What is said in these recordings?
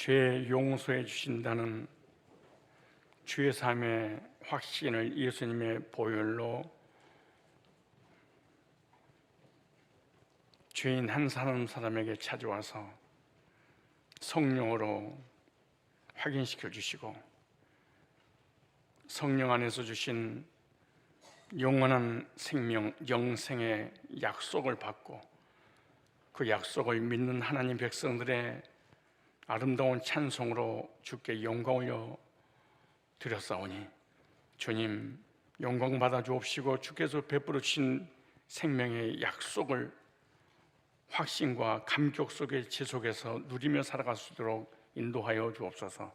죄 용서해 주신다는 주의 삶의 확신을 예수님의 보혈로 죄인 한 사람에게 찾아와서 성령으로 확인시켜 주시고, 성령 안에서 주신 영원한 생명, 영생의 약속을 받고 그 약속을 믿는 하나님 백성들의 아름다운 찬송으로 주께 영광 올려 드렸사오니, 주님 영광 받아 주옵시고 주께서 베풀어 주신 생명의 약속을 확신과 감격 속에 지속해서 누리며 살아갈 수 있도록 인도하여 주옵소서.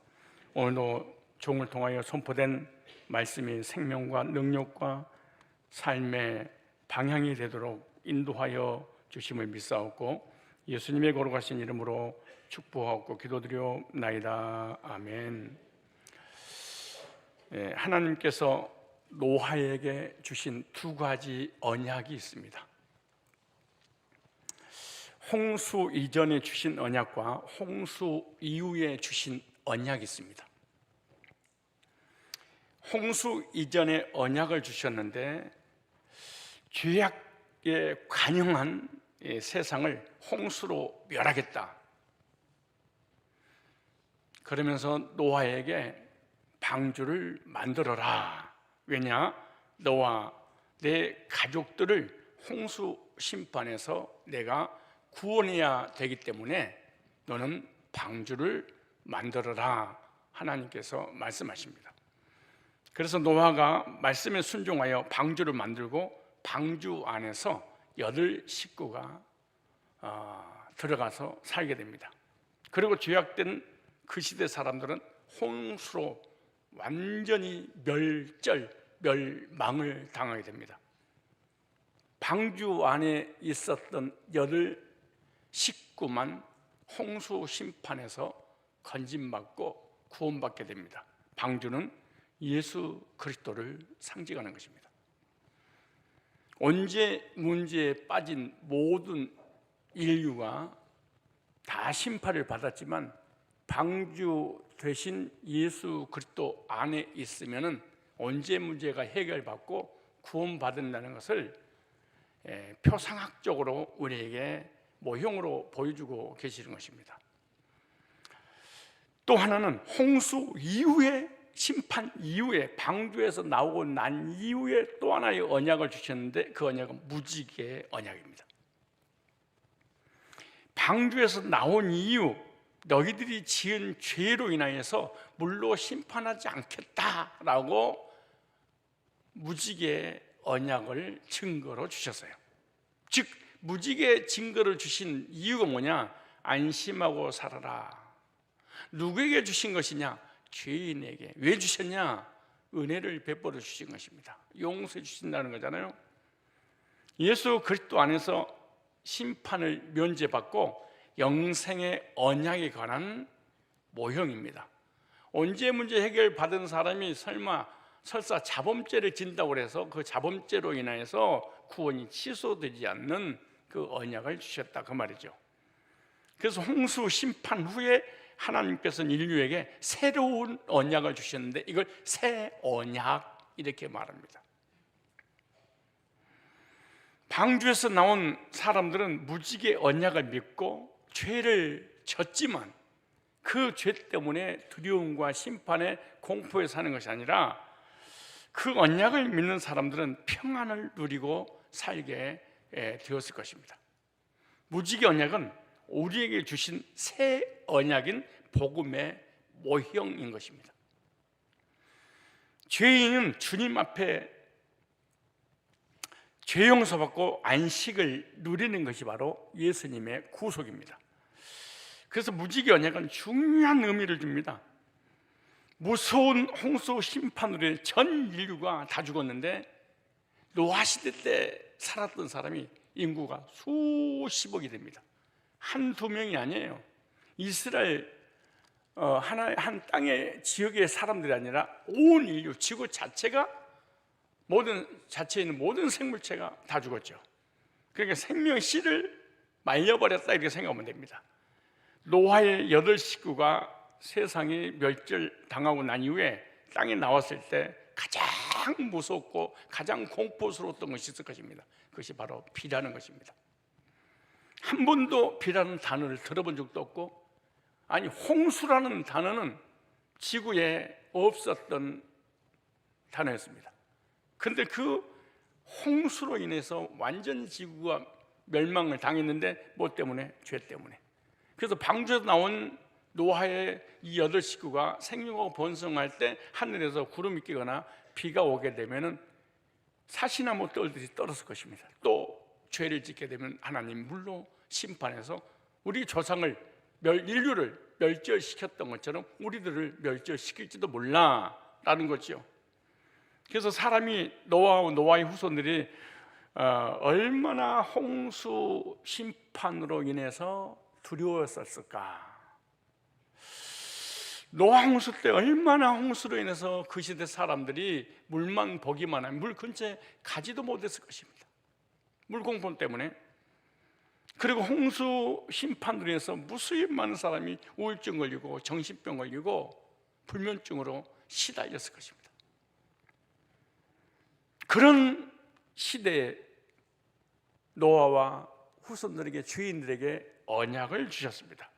오늘도 종을 통하여 선포된 말씀이 생명과 능력과 삶의 방향이 되도록 인도하여 주심을 믿사옵고, 예수님의 거룩하신 이름으로 축복하고 기도드려옵나이다. 아멘. 하나님께서 노아에게 주신 두 가지 언약이 있습니다. 홍수 이전에 주신 언약과 홍수 이후에 주신 언약이 있습니다. 홍수 이전에 언약을 주셨는데, 죄악에 관영한 세상을 홍수로 멸하겠다. 그러면서 노아에게 방주를 만들어라. 왜냐? 너와 내 가족들을 홍수 심판에서 내가 구원해야 되기 때문에 너는 방주를 만들어라. 하나님께서 말씀하십니다. 그래서 노아가 말씀에 순종하여 방주를 만들고, 방주 안에서 8식구가 들어가서 살게 됩니다. 그리고 죄악된 그 시대 사람들은 홍수로 완전히 멸망을 당하게 됩니다. 방주 안에 있었던 8식구만 홍수 심판에서 건진받고 구원받게 됩니다. 방주는 예수 그리스도를 상징하는 것입니다. 언제 문제에 빠진 모든 인류가 다 심판을 받았지만, 방주 대신 예수 그리스도 안에 있으면은 언제 문제가 해결받고 구원받는다는 것을 표상학적으로 우리에게 모형으로 보여주고 계시는 것입니다. 또 하나는 홍수 이후에, 심판 이후에, 방주에서 나오고 난 이후에 또 하나의 언약을 주셨는데, 그 언약은 무지개의 언약입니다. 방주에서 나온 이후 너희들이 지은 죄로 인하여서 물로 심판하지 않겠다라고 무지개의 언약을 증거로 주셨어요. 즉 무지개 증거를 주신 이유가 뭐냐? 안심하고 살아라. 누구에게 주신 것이냐? 죄인에게. 왜 주셨냐? 은혜를 베풀어 주신 것입니다. 용서해 주신다는 거잖아요. 예수 그리스도 안에서 심판을 면제받고 영생의 언약에 관한 모형입니다. 언제 문제 해결 받은 사람이 설사 자범죄를 진다고 해서 그 자범죄로 인하여서 구원이 취소되지 않는 그 언약을 주셨다, 그 말이죠. 그래서 홍수 심판 후에 하나님께서는 인류에게 새로운 언약을 주셨는데, 이걸 새 언약 이렇게 말합니다. 방주에서 나온 사람들은 무지개 언약을 믿고 죄를 졌지만, 그 죄 때문에 두려움과 심판의 공포에 사는 것이 아니라 그 언약을 믿는 사람들은 평안을 누리고 살게 되었을 것입니다. 무지개 언약은 우리에게 주신 새 언약인 복음의 모형인 것입니다. 죄인은 주님 앞에 죄 용서받고 안식을 누리는 것이 바로 예수님의 구속입니다. 그래서 무지개 언약은 중요한 의미를 줍니다. 무서운 홍수 심판으로 전 인류가 다 죽었는데, 노아 시대 때 살았던 사람이 인구가 수십억이 됩니다. 한두 명이 아니에요. 이스라엘 한 땅의 지역의 사람들이 아니라 온 인류, 지구 자체가, 자체에 있는 모든 생물체가 다 죽었죠. 그러니까 생명의 씨를 말려버렸다, 이렇게 생각하면 됩니다. 노아의 8식구가 세상이 멸절당하고 난 이후에 땅에 나왔을 때 가장 무섭고 가장 공포스러웠던 것이 있을 것입니다. 그것이 바로 비라는 것입니다. 한 번도 비라는 단어를 들어본 적도 없고, 아니 홍수라는 단어는 지구에 없었던 단어였습니다. 그런데 그 홍수로 인해서 완전 지구가 멸망을 당했는데 뭐 때문에? 죄 때문에. 그래서 방주에서 나온 노아의 이 8 식구가 생육하고 번성할 때 하늘에서 구름이 끼거나 비가 오게 되면은 사시나무 떨듯이 떨었을 것입니다. 또 죄를 짓게 되면 하나님 물로 심판해서 우리 조상을 인류를 멸절시켰던 것처럼 우리들을 멸절시킬지도 몰라라는 거죠. 그래서 사람이 노아와 노아의 후손들이 얼마나 홍수 심판으로 인해서 두려웠었을까. 노아 홍수 때 얼마나 홍수로 인해서 그 시대 사람들이 물만 보기만 하면 물 근처에 가지도 못했을 것입니다. 물 공포 때문에. 그리고 홍수 심판으로 인해서 무수히 많은 사람이 우울증 걸리고 정신병 걸리고 불면증으로 시달렸을 것입니다. 그런 시대에 노아와 후손들에게, 죄인들에게 언약을 주셨습니다.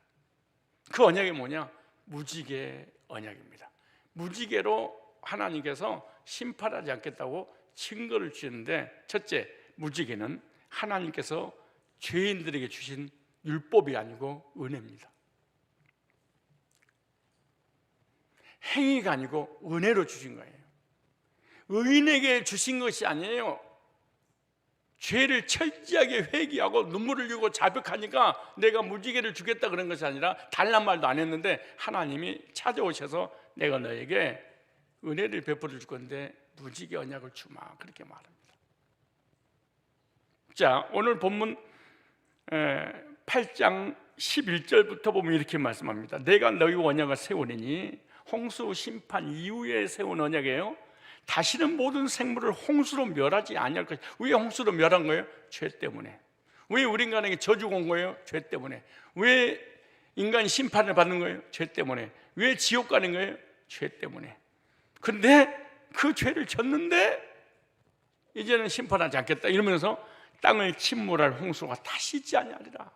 그 언약이 뭐냐? 무지개 언약입니다. 무지개로 하나님께서 심판하지 않겠다고 증거를 주셨는데, 첫째, 무지개는 하나님께서 죄인들에게 주신 율법이 아니고 은혜입니다. 행위가 아니고 은혜로 주신 거예요. 의인에게 주신 것이 아니에요. 죄를 철저하게 회개하고 눈물을 흘리고 자백하니까 내가 무지개를 주겠다 그런 것이 아니라, 달란 말도 안 했는데 하나님이 찾아오셔서 내가 너에게 은혜를 베풀어 줄 건데 무지개 언약을 주마, 그렇게 말합니다. 자, 오늘 본문 8장 11절부터 보면 이렇게 말씀합니다. 내가 너희와 언약을 세우리니, 홍수 심판 이후에 세운 언약이에요. 다시는 모든 생물을 홍수로 멸하지 아니할 것이다. 왜 홍수로 멸한 거예요? 죄 때문에. 왜 우리 인간에게 저주가 온 거예요? 죄 때문에. 왜 인간이 심판을 받는 거예요? 죄 때문에. 왜 지옥 가는 거예요? 죄 때문에. 그런데 그 죄를 졌는데 이제는 심판하지 않겠다 이러면서 땅을 침몰할 홍수가 다시 있지 아니하리라.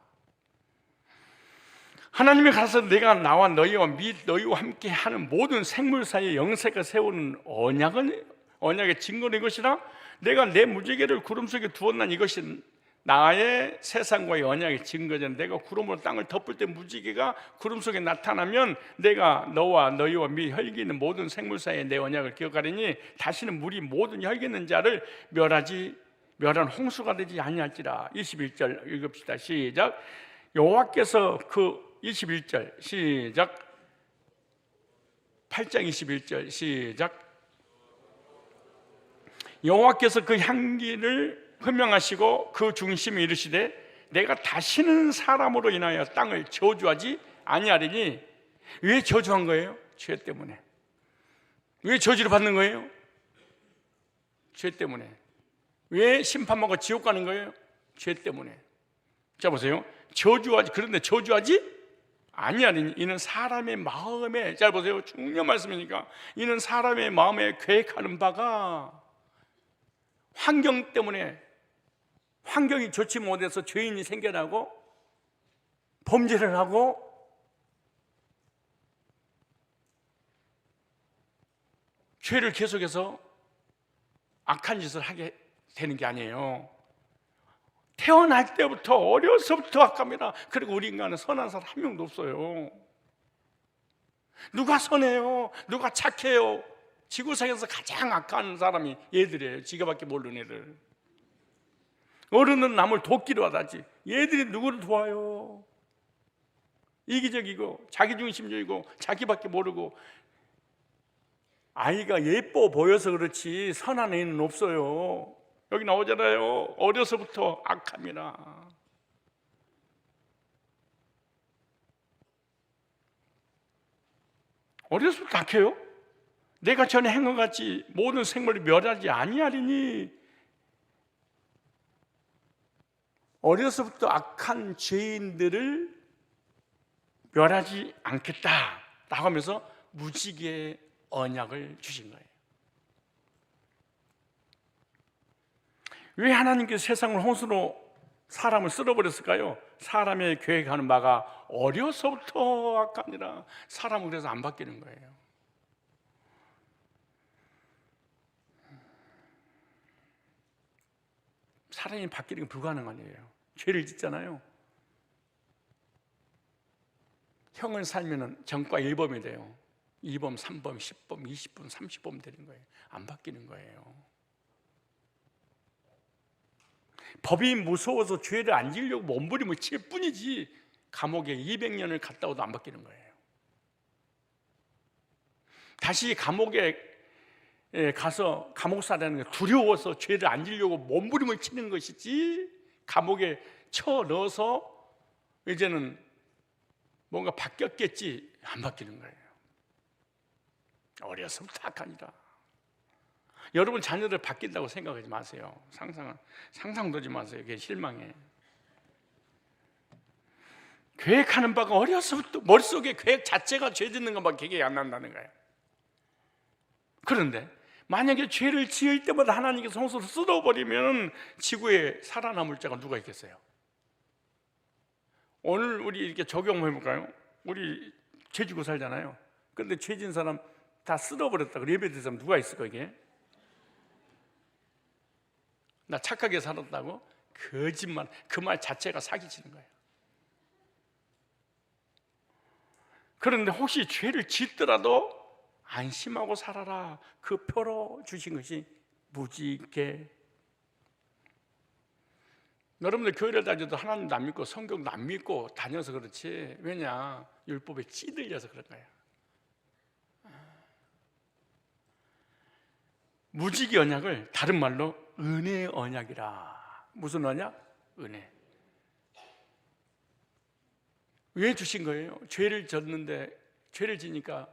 하나님이 가서 내가 나와 너희와 및 너희와 함께 하는 모든 생물 사이에 영세가 세우는 언약의 증거는 이것이라. 내가 내 무지개를 구름 속에 두었나니 이것이 나의 세상과의 언약의 증거잖아. 내가 구름으로 땅을 덮을 때 무지개가 구름 속에 나타나면 내가 너와 너희와 및 혈기 있는 모든 생물 사이에 내 언약을 기억하리니 다시는 물이 모든 혈기 있는 자를 멸한 홍수가 되지 아니할지라. 21절 읽읍시다. 시작. 여호와께서 그 21절 시작. 8장 21절 시작. 여호와께서 그 향기를 흐명하시고 그 중심에 이르시되 내가 다시는 사람으로 인하여 땅을 저주하지 아니하리니. 왜 저주한 거예요? 죄 때문에. 왜 저주를 받는 거예요? 죄 때문에. 왜 심판받고 지옥 가는 거예요? 죄 때문에. 자 보세요. 그런데 저주하지 아니하리니 이는 사람의 마음에, 잘 보세요, 중요한 말씀이니까, 이는 사람의 마음에 계획하는 바가, 환경 때문에, 환경이 좋지 못해서 죄인이 생겨나고 범죄를 하고 죄를 계속해서 악한 짓을 하게 되는 게 아니에요. 태어날 때부터, 어려서부터 악합니다. 그리고 우리 인간은 선한 사람 한 명도 없어요. 누가 선해요? 누가 착해요? 지구상에서 가장 악한 사람이 얘들이에요. 지가밖에 모르는 애들. 어른은 남을 돕기로 하다지 얘들이 누구를 도와요? 이기적이고 자기중심적이고 자기밖에 모르고. 아이가 예뻐 보여서 그렇지 선한 애는 없어요. 여기 나오잖아요. 어려서부터 악함이라. 어려서부터 악해요? 내가 전에 한 것 같이 모든 생물을 멸하지 아니하리니. 어려서부터 악한 죄인들을 멸하지 않겠다라고 하면서 무지개의 언약을 주신 거예요. 왜 하나님께서 세상을 홍수로 사람을 쓸어버렸을까요? 사람의 계획하는 바가 어려서부터 악하니라. 사람은 그래서 안 바뀌는 거예요. 사람이 바뀌는 게 불가능한 일이에요. 죄를 짓잖아요. 형을 살면은 전과 1범이 돼요. 2범, 3범, 10범, 20범, 30범 되는 거예요. 안 바뀌는 거예요. 법이 무서워서 죄를 안 지으려고 몸부림을 칠 뿐이지 감옥에 200년을 갔다 오도 안 바뀌는 거예요. 다시 감옥에 가서 감옥살이라는 게 두려워서 죄를 안 지으려고 몸부림을 치는 것이지 감옥에 쳐 넣어서 이제는 뭔가 바뀌었겠지 안 바뀌는 거예요. 어려서부터 악하니라. 여러분 자녀들 바뀐다고 생각하지 마세요. 상상도 하지 마세요. 그게 실망해. 계획하는 바가 어려서부터 머릿속에 계획 자체가 죄 짓는 것밖에 기억이 안 난다는 거예요. 그런데 만약에 죄를 지을 때마다 하나님께서 홍수로 쓸어버리면 지구에 살아남을 자가 누가 있겠어요? 오늘 우리 이렇게 적용해 볼까요? 우리 죄 지고 살잖아요. 그런데 죄 지은 사람 다 쓸어버렸다고 예배드린 사람 누가 있을까 이게? 나 착하게 살았다고? 거짓말. 그 말 자체가 사기치는 거예요. 그런데 혹시 죄를 짓더라도 안심하고 살아라. 그 표로 주신 것이 무지개. 여러분들 교회를 다녀도 하나님도 안 믿고 성경도 안 믿고 다녀서 그렇지. 왜냐? 율법에 찌들려서 그런 거예요. 무지개 언약을 다른 말로 은혜의 언약이라. 무슨 언약? 은혜. 왜 주신 거예요? 죄를 졌는데 죄를 지니까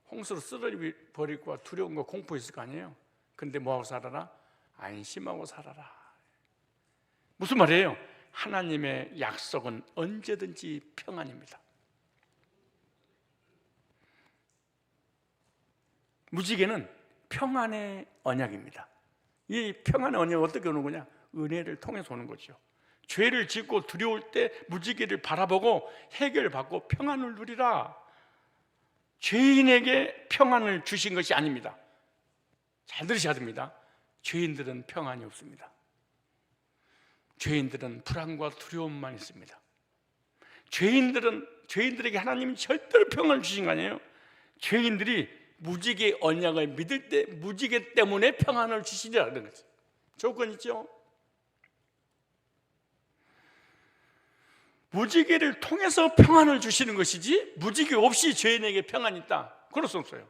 홍수로 쓰러버릴까 두려움과 공포 있을 거 아니에요? 근데 뭐하고 살아라? 안심하고 살아라. 무슨 말이에요? 하나님의 약속은 언제든지 평안입니다. 무지개는 평안의 언약입니다. 이 평안의 언약이 어떻게 오는 거냐? 은혜를 통해서 오는 거죠. 죄를 짓고 두려울 때 무지개를 바라보고 해결받고 평안을 누리라. 죄인에게 평안을 주신 것이 아닙니다. 잘 들으셔야 됩니다. 죄인들은 평안이 없습니다. 죄인들은 불안과 두려움만 있습니다. 죄인들에게 하나님은 절대로 평안을 주신 거 아니에요? 죄인들이 무지개 언약을 믿을 때 무지개 때문에 평안을 주시리라는 거죠. 조건 있죠? 무지개를 통해서 평안을 주시는 것이지 무지개 없이 죄인에게 평안이 있다. 그럴 수 없어요.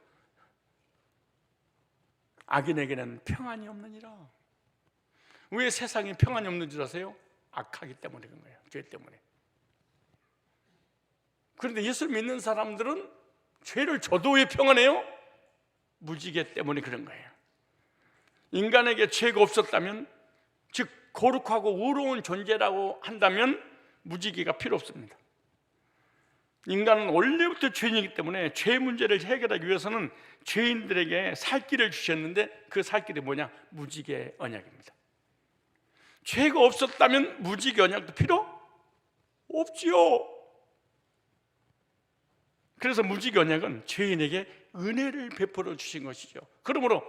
악인에게는 평안이 없느니라. 왜 세상에 평안이 없는 줄 아세요? 악하기 때문에 그런 거예요. 죄 때문에. 그런데 예수를 믿는 사람들은 죄를 져도 왜 평안해요? 무지개 때문에 그런 거예요. 인간에게 죄가 없었다면, 즉 거룩하고 의로운 존재라고 한다면 무지개가 필요 없습니다. 인간은 원래부터 죄인이기 때문에 죄 문제를 해결하기 위해서는 죄인들에게 살 길을 주셨는데 그 살 길이 뭐냐? 무지개 언약입니다. 죄가 없었다면 무지개 언약도 필요 없지요. 그래서 무지개 언약은 죄인에게 은혜를 베풀어 주신 것이죠. 그러므로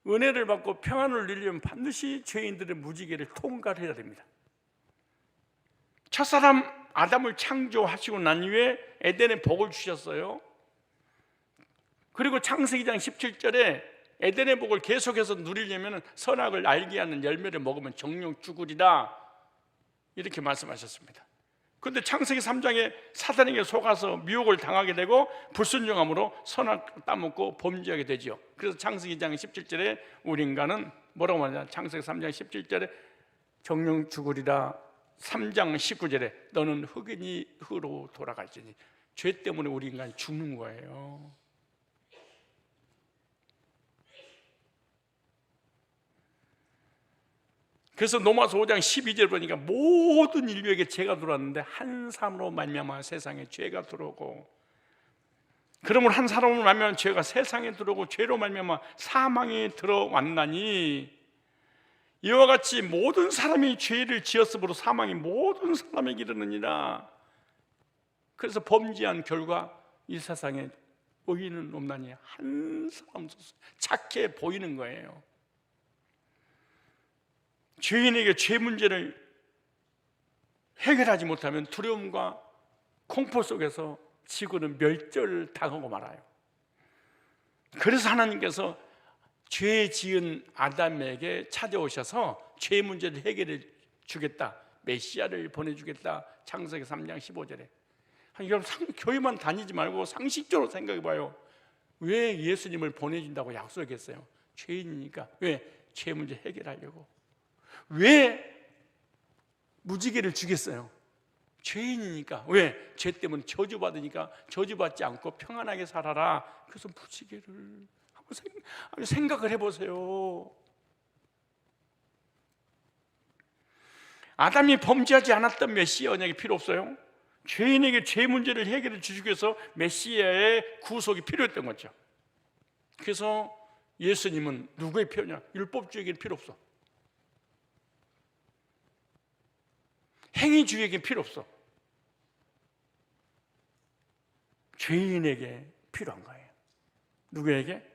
은혜를 받고 평안을 누리려면 반드시 죄인들의 무지개를 통과해야 됩니다. 첫사람 아담을 창조하시고 난 이후에 에덴에 복을 주셨어요. 그리고 창세기 2장 17절에 에덴의 복을 계속해서 누리려면 선악을 알게 하는 열매를 먹으면 정령 죽으리라 이렇게 말씀하셨습니다. 그런데 창세기 3장에 사단에게 속아서 미혹을 당하게 되고 불순종함으로 선악 따먹고 범죄하게 되죠. 그래서 창세기 2장 17절에 우리 인간은 뭐라고 말하냐? 창세기 3장 17절에 정령 죽으리라. 3장 19절에 너는 흙이니 흙으로 돌아갈지니. 죄 때문에 우리 인간이 죽는 거예요. 그래서 로마서 5장 12절 보니까 모든 인류에게 죄가 들어왔는데 한 사람으로 말미암아 세상에 죄가 들어오고 그러므로 한 사람을 말미암아 죄가 세상에 들어오고 죄로 말미암아 사망에 들어왔나니 이와 같이 모든 사람이 죄를 지었으므로 사망이 모든 사람에게 이르느니라. 그래서 범죄한 결과 이 세상에 의인은 없나니 한 사람도 착해 보이는 거예요. 죄인에게 죄 문제를 해결하지 못하면 두려움과 공포 속에서 지구는 멸절당하고 말아요. 그래서 하나님께서 죄 지은 아담에게 찾아오셔서 죄 문제를 해결해 주겠다, 메시아를 보내주겠다. 창세기 3장 15절에. 여러분, 교회만 다니지 말고 상식적으로 생각해 봐요. 왜 예수님을 보내준다고 약속했어요? 죄인이니까. 왜? 죄 문제 해결하려고. 왜 무지개를 주겠어요? 죄인이니까. 왜? 죄 때문에 저주받으니까 저주받지 않고 평안하게 살아라. 그래서 무지개를 한번 생각을 해보세요. 아담이 범죄하지 않았던 메시아 언약이 필요 없어요. 죄인에게 죄 문제를 해결해 주시기 위해서 메시아의 구속이 필요했던 거죠. 그래서 예수님은 누구의 표냐? 율법주의에게는 필요 없어. 행위주의에게는 필요 없어. 죄인에게 필요한 거예요. 누구에게?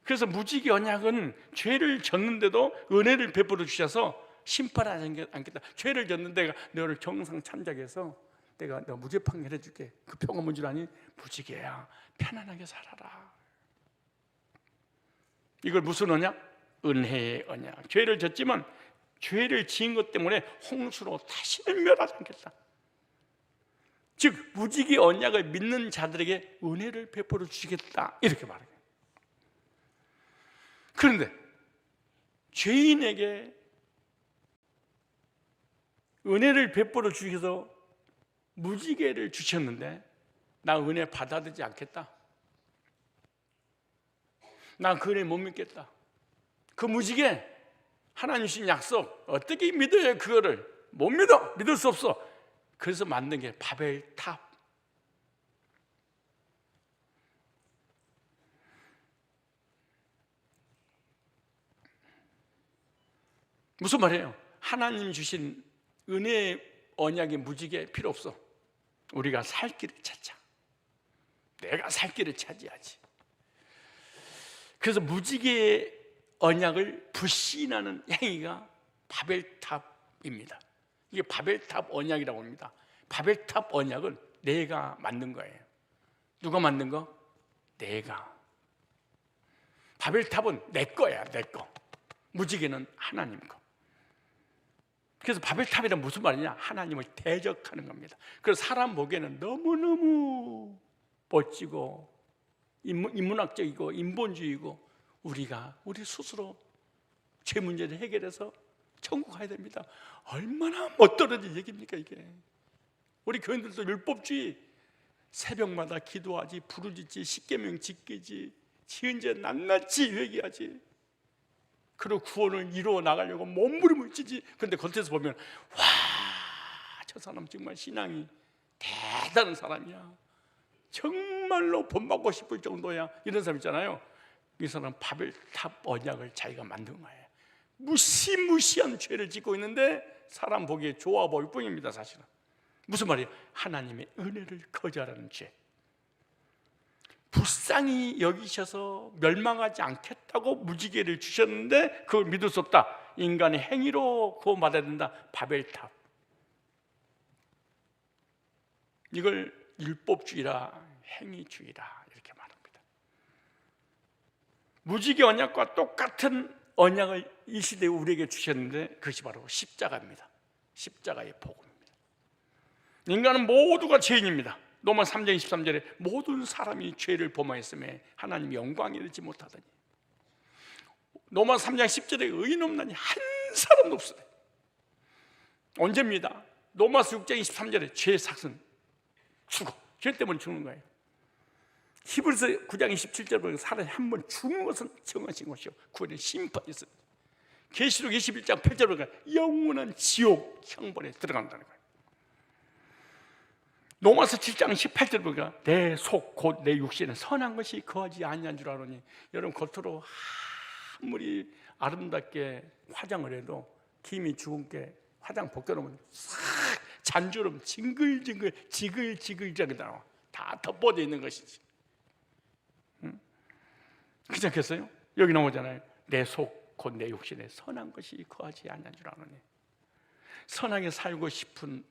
그래서 무지개 언약은 죄를 졌는데도 은혜를 베풀어 주셔서 심판하지 않겠다. 죄를 졌는데 너를 정상 참작해서 내가 너 무죄 판결해 줄게. 그 평화 뭔 줄 아니? 무지개야. 편안하게 살아라. 이걸 무슨 언약? 은혜의 언약. 죄를 졌지만 죄를 지은 것 때문에 홍수로 다시는 멸하지 않겠다. 즉 무지개 언약을 믿는 자들에게 은혜를 베풀어 주시겠다, 이렇게 말해요. 그런데 죄인에게 은혜를 베풀어 주셔서 무지개를 주셨는데 나 은혜 받아들이지 않겠다, 나 그 은혜 못 믿겠다. 그 무지개 하나님 주신 약속 어떻게 믿어요? 그거를 못 믿어. 믿을 수 없어. 그래서 만든 게 바벨탑. 무슨 말이에요? 하나님 주신 은혜의 언약의 무지개 필요 없어. 우리가 살 길을 찾자. 내가 살 길을 찾아야지. 그래서 무지개의 언약을 불신하는 행위가 바벨탑입니다. 이게 바벨탑 언약이라고 합니다. 바벨탑 언약은 내가 만든 거예요. 누가 만든 거? 내가. 바벨탑은 내 거야, 내 거. 무지개는 하나님 거. 그래서 바벨탑이란 무슨 말이냐? 하나님을 대적하는 겁니다. 그래서 사람 보기에는 너무너무 멋지고 인문학적이고 인본주의고, 우리가 우리 스스로 죄 문제를 해결해서 천국 가야 됩니다. 얼마나 멋떨어진 얘기입니까 이게. 우리 교인들도 율법주의, 새벽마다 기도하지, 부르짖지, 십계명 지키지, 지은 죄 낱낱이 회개하지, 그리고 구원을 이루어 나가려고 몸부림을 치지. 그런데 겉에서 보면 와, 저 사람 정말 신앙이 대단한 사람이야, 정말로 본받고 싶을 정도야, 이런 사람 있잖아요. 이 사람은 바벨탑 언약을 자기가 만든 거예요. 무시무시한 죄를 짓고 있는데 사람 보기에 좋아 보일 뿐입니다. 사실은 무슨 말이에요? 하나님의 은혜를 거절하는 죄. 불쌍히 여기셔서 멸망하지 않겠다고 무지개를 주셨는데 그걸 믿을 수 없다. 인간의 행위로 구원받아야 된다. 바벨탑. 이걸 율법주의라 행위주의라 이렇게 말합니다. 무지개 언약과 똑같은 언약을 이 시대에 우리에게 주셨는데 그것이 바로 십자가입니다. 십자가의 복음입니다. 인간은 모두가 죄인입니다. 로마 3장 23절에 모든 사람이 죄를 범하였음에 하나님이 영광에 이르지 못하더니, 로마 3장 10절에 의인 없나니 한 사람도 없으니. 언제입니다? 로마서 6장 23절에 죄의 삭은 죽어. 죄 때문에 죽는 거예요. 히브리서 9장 27절에 보면 사람이 한 번 죽는 것은 정하신 것이요 구원의 심판이 있습니다. 계시록 21장 8절에 보면 영원한 지옥 형벌에 들어간다는 거예요. 로마서 7장 18절 보니까 내 속 곧 내 육신에 선한 것이 거하지 아니한 줄 아노니, 여러분 겉으로 아무리 아름답게 화장을 해도 김이 죽은 게 화장 벗겨놓으면 싹 잔주름 징글징글 지글지글 나와. 다 덮어져 있는 것이지. 그렇지 않겠어요? 여기 나오잖아요. 내 속 곧 내 육신에 선한 것이 거하지 아니한 줄 아노니. 선하게 살고 싶은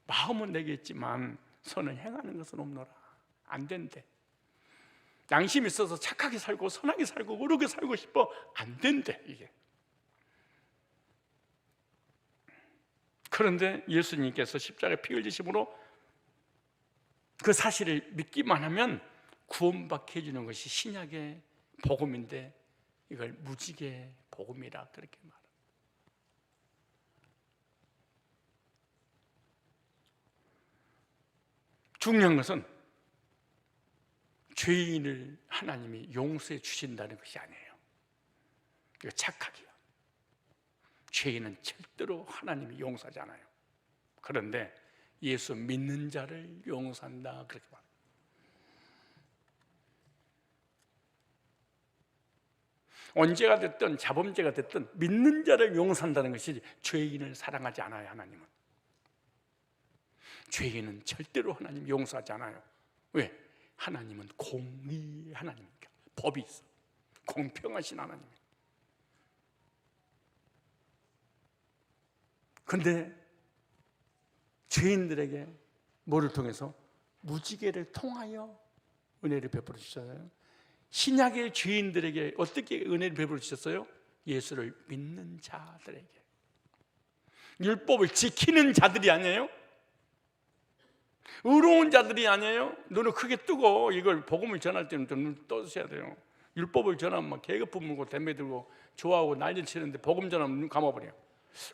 마음은 내게 있지만 선을 행하는 것은 없노라. 안 된대. 양심이 있어서 착하게 살고 선하게 살고 의롭게 살고 싶어. 안 된대 이게. 그런데 예수님께서 십자가에 피 흘리심으로 그 사실을 믿기만 하면 구원받게 해주는 것이 신약의 복음인데, 이걸 무지개 복음이라 그렇게 말합니다. 중요한 것은 죄인을 하나님이 용서해 주신다는 것이 아니에요. 이거 착각이야. 죄인은 절대로 하나님이 용서하지 않아요. 그런데 예수 믿는 자를 용서한다 그렇게 말합니다. 언제가 됐든 자범죄가 됐든 믿는 자를 용서한다는 것이, 죄인을 사랑하지 않아요. 하나님은 죄인은 절대로 하나님 용서하지 않아요. 왜? 하나님은 공의의 하나님이니까. 법이 있어. 공평하신 하나님이에요. 그런데 죄인들에게 뭐를 통해서? 무지개를 통하여 은혜를 베풀어 주셨어요. 신약의 죄인들에게 어떻게 은혜를 베풀어 주셨어요? 예수를 믿는 자들에게. 율법을 지키는 자들이 아니에요? 의로운 자들이 아니에요? 눈을 크게 뜨고 이걸 복음을 전할 때는 눈을 떠주셔야 돼요. 율법을 전하면 막 계급품 물고 댐매 들고 좋아하고 난리 치는데 복음 전하면 눈 감아버려요.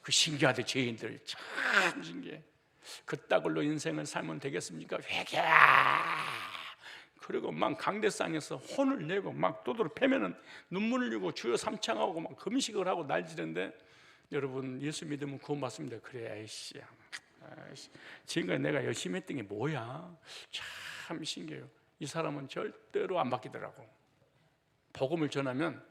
그 신기하대. 죄인들 참 신기해. 그따글로 인생을 살면 되겠습니까? 회개. 그리고 막 강대상에서 혼을 내고 막 또들어 패면은 눈물을 흘리고 주여 삼창하고 막 금식을 하고 날지는데, 여러분 예수 믿으면 구원받습니다. 그래, 아이씨, 지금까지 내가 열심히 했던 게 뭐야? 참 신기해요. 이 사람은 절대로 안 바뀌더라고. 복음을 전하면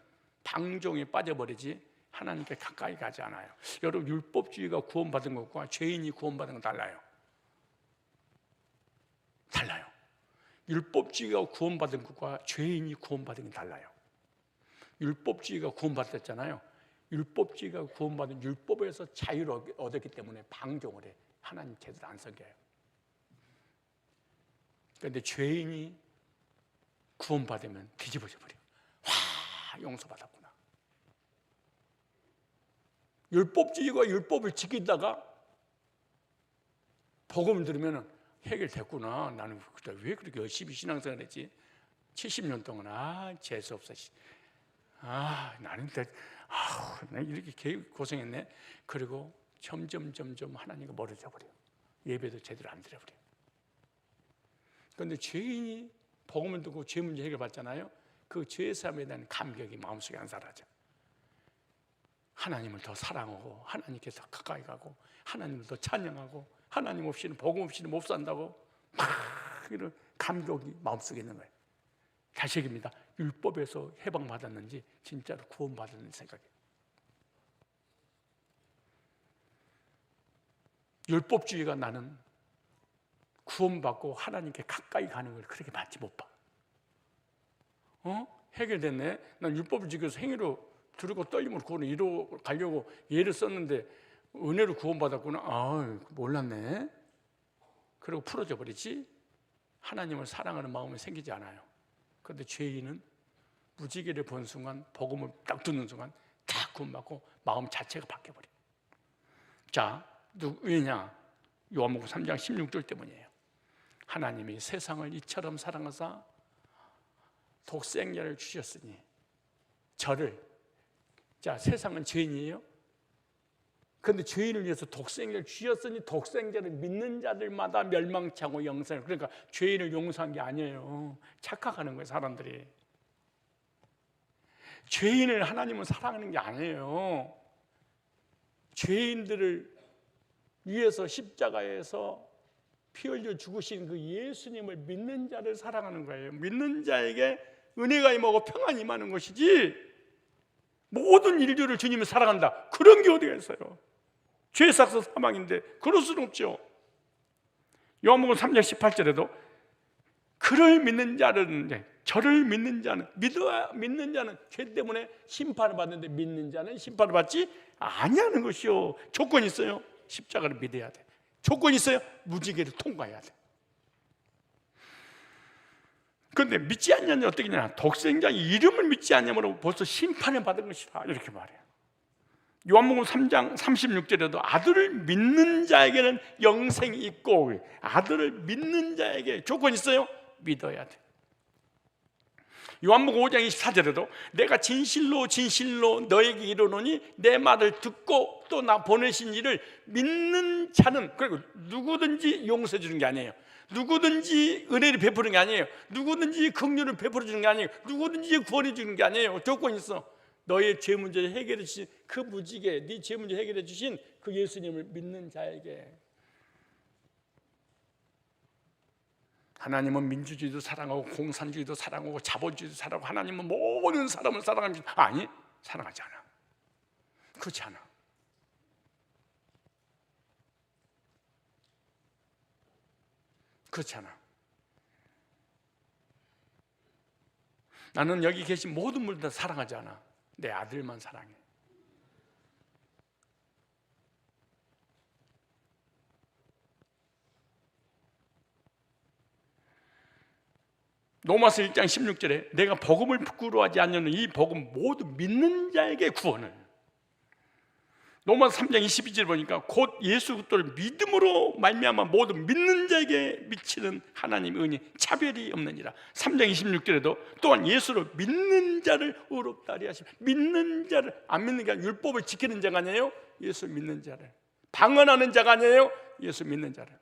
방종에 빠져버리지 하나님께 가까이 가지 않아요. 여러분 율법주의가 구원받은 것과 죄인이 구원받은 건 달라요. 달라요. 율법주의가 구원받은 것과 죄인이 구원받은 게 달라요. 율법주의가 구원받았잖아요. 율법주의가 구원받은 율법에서 자유를 얻었기 때문에 방종을 해. 하나님 제대로 안 섬겨요. 그런데 죄인이 구원받으면 뒤집어져 버려. 와, 용서받았구나. 율법주의가 율법을 지키다가 복음을 들으면 해결됐구나. 나는 그때 왜 그렇게 열심히 신앙생활 했지? 70년 동안 재수 없어. 나는 나 이렇게 고생했네. 그리고 점점 하나님과 멀어져 버려요. 예배도 제대로 안 드려버려요. 그런데 죄인이 복음을 듣고 죄 문제 해결받잖아요. 그 죄의 삶에 대한 감격이 마음속에 안 사라져. 하나님을 더 사랑하고 하나님께 더 가까이 가고 하나님을 더 찬양하고, 하나님 없이는, 복음 없이는 못 산다고 막 이런 감격이 마음속에 있는 거예요. 다시 얘기합니다. 율법에서 해방받았는지 진짜로 구원받았는지 생각해요. 율법주의가 나는 구원받고 하나님께 가까이 가는 걸 그렇게 많이 못 봐. 해결됐네. 난 율법을 지켜서 행위로 두르고 떨림으로 구원을 이루어 가려고 예를 썼는데 은혜로 구원받았구나. 몰랐네. 그리고 풀어져 버리지. 하나님을 사랑하는 마음이 생기지 않아요. 그런데 죄인은 무지개를 본 순간, 복음을 딱 듣는 순간 다 구원받고 마음 자체가 바뀌어버려요. 자, 왜냐? 요한복음 3장 16절 때문이에요. 하나님이 세상을 이처럼 사랑하사 독생자를 주셨으니 저를, 자, 세상은 죄인이에요. 그런데 죄인을 위해서 독생자를 주셨으니 독생자를 믿는 자들마다 멸망치 않고 영생을, 그러니까 죄인을 용서한 게 아니에요. 착각하는 거예요, 사람들이. 죄인을 하나님은 사랑하는 게 아니에요. 죄인들을 위해서 십자가에서 피 흘려 죽으신 그 예수님을 믿는 자를 사랑하는 거예요. 믿는 자에게 은혜가 임하고 평안이 임하는 것이지, 모든 인류를 주님이 사랑한다, 그런 게 어디가 있어요? 죄 삭서 사망인데 그럴 수는 없죠. 요한복음 3장 18절에도 그를 믿는 자는, 저를 믿는 자는, 믿는 자는 죄 때문에 심판을 받는데 믿는 자는 심판을 받지 아니하는 것이요. 조건이 있어요. 십자가를 믿어야 돼. 조건이 있어요. 무지개를 통과해야 돼. 그런데 믿지 않냐면 어떻게 되냐, 독생자의 이름을 믿지 않냐면 벌써 심판을 받은 것이다, 이렇게 말해요. 요한복음 3장 36절에도 아들을 믿는 자에게는 영생이 있고, 아들을 믿는 자에게 조건이 있어요. 믿어야 돼. 요한복음 5장 24절에도 내가 진실로 진실로 너에게 이르노니 내 말을 듣고 또 나 보내신 이를 믿는 자는, 그리고 누구든지 용서해 주는 게 아니에요. 누구든지 은혜를 베푸는 게 아니에요. 누구든지 긍휼을 베풀어 주는 게 아니에요. 누구든지 구원해 주는 게 아니에요. 조건이 있어. 너의 죄 문제를 해결해 주신 그 무지개, 네 죄 문제 해결해 주신 그 예수님을 믿는 자에게. 하나님은 민주주의도 사랑하고 공산주의도 사랑하고 자본주의도 사랑하고, 하나님은 모든 사람을 사랑합니다. 아니, 사랑하지 않아. 그렇지 않아. 그렇지 않아. 나는 여기 계신 모든 분들 다 사랑하지 않아. 내 아들만 사랑해. 로마서 1장 16절에 내가 복음을 부끄러워하지 않는 이 복음 모두 믿는 자에게 구원을. 로마서 3장 22절 보니까 곧 예수 그리스도를 믿음으로 말미암아 모두 믿는 자에게 미치는 하나님의 은혜 차별이 없느니라. 3장 26절에도 또한 예수를 믿는 자를 의롭다 하리 하시며, 믿는 자를, 안 믿는 게 아니라 율법을 지키는 자가 아니에요. 예수 믿는 자를, 방언하는 자가 아니에요. 예수 믿는 자를,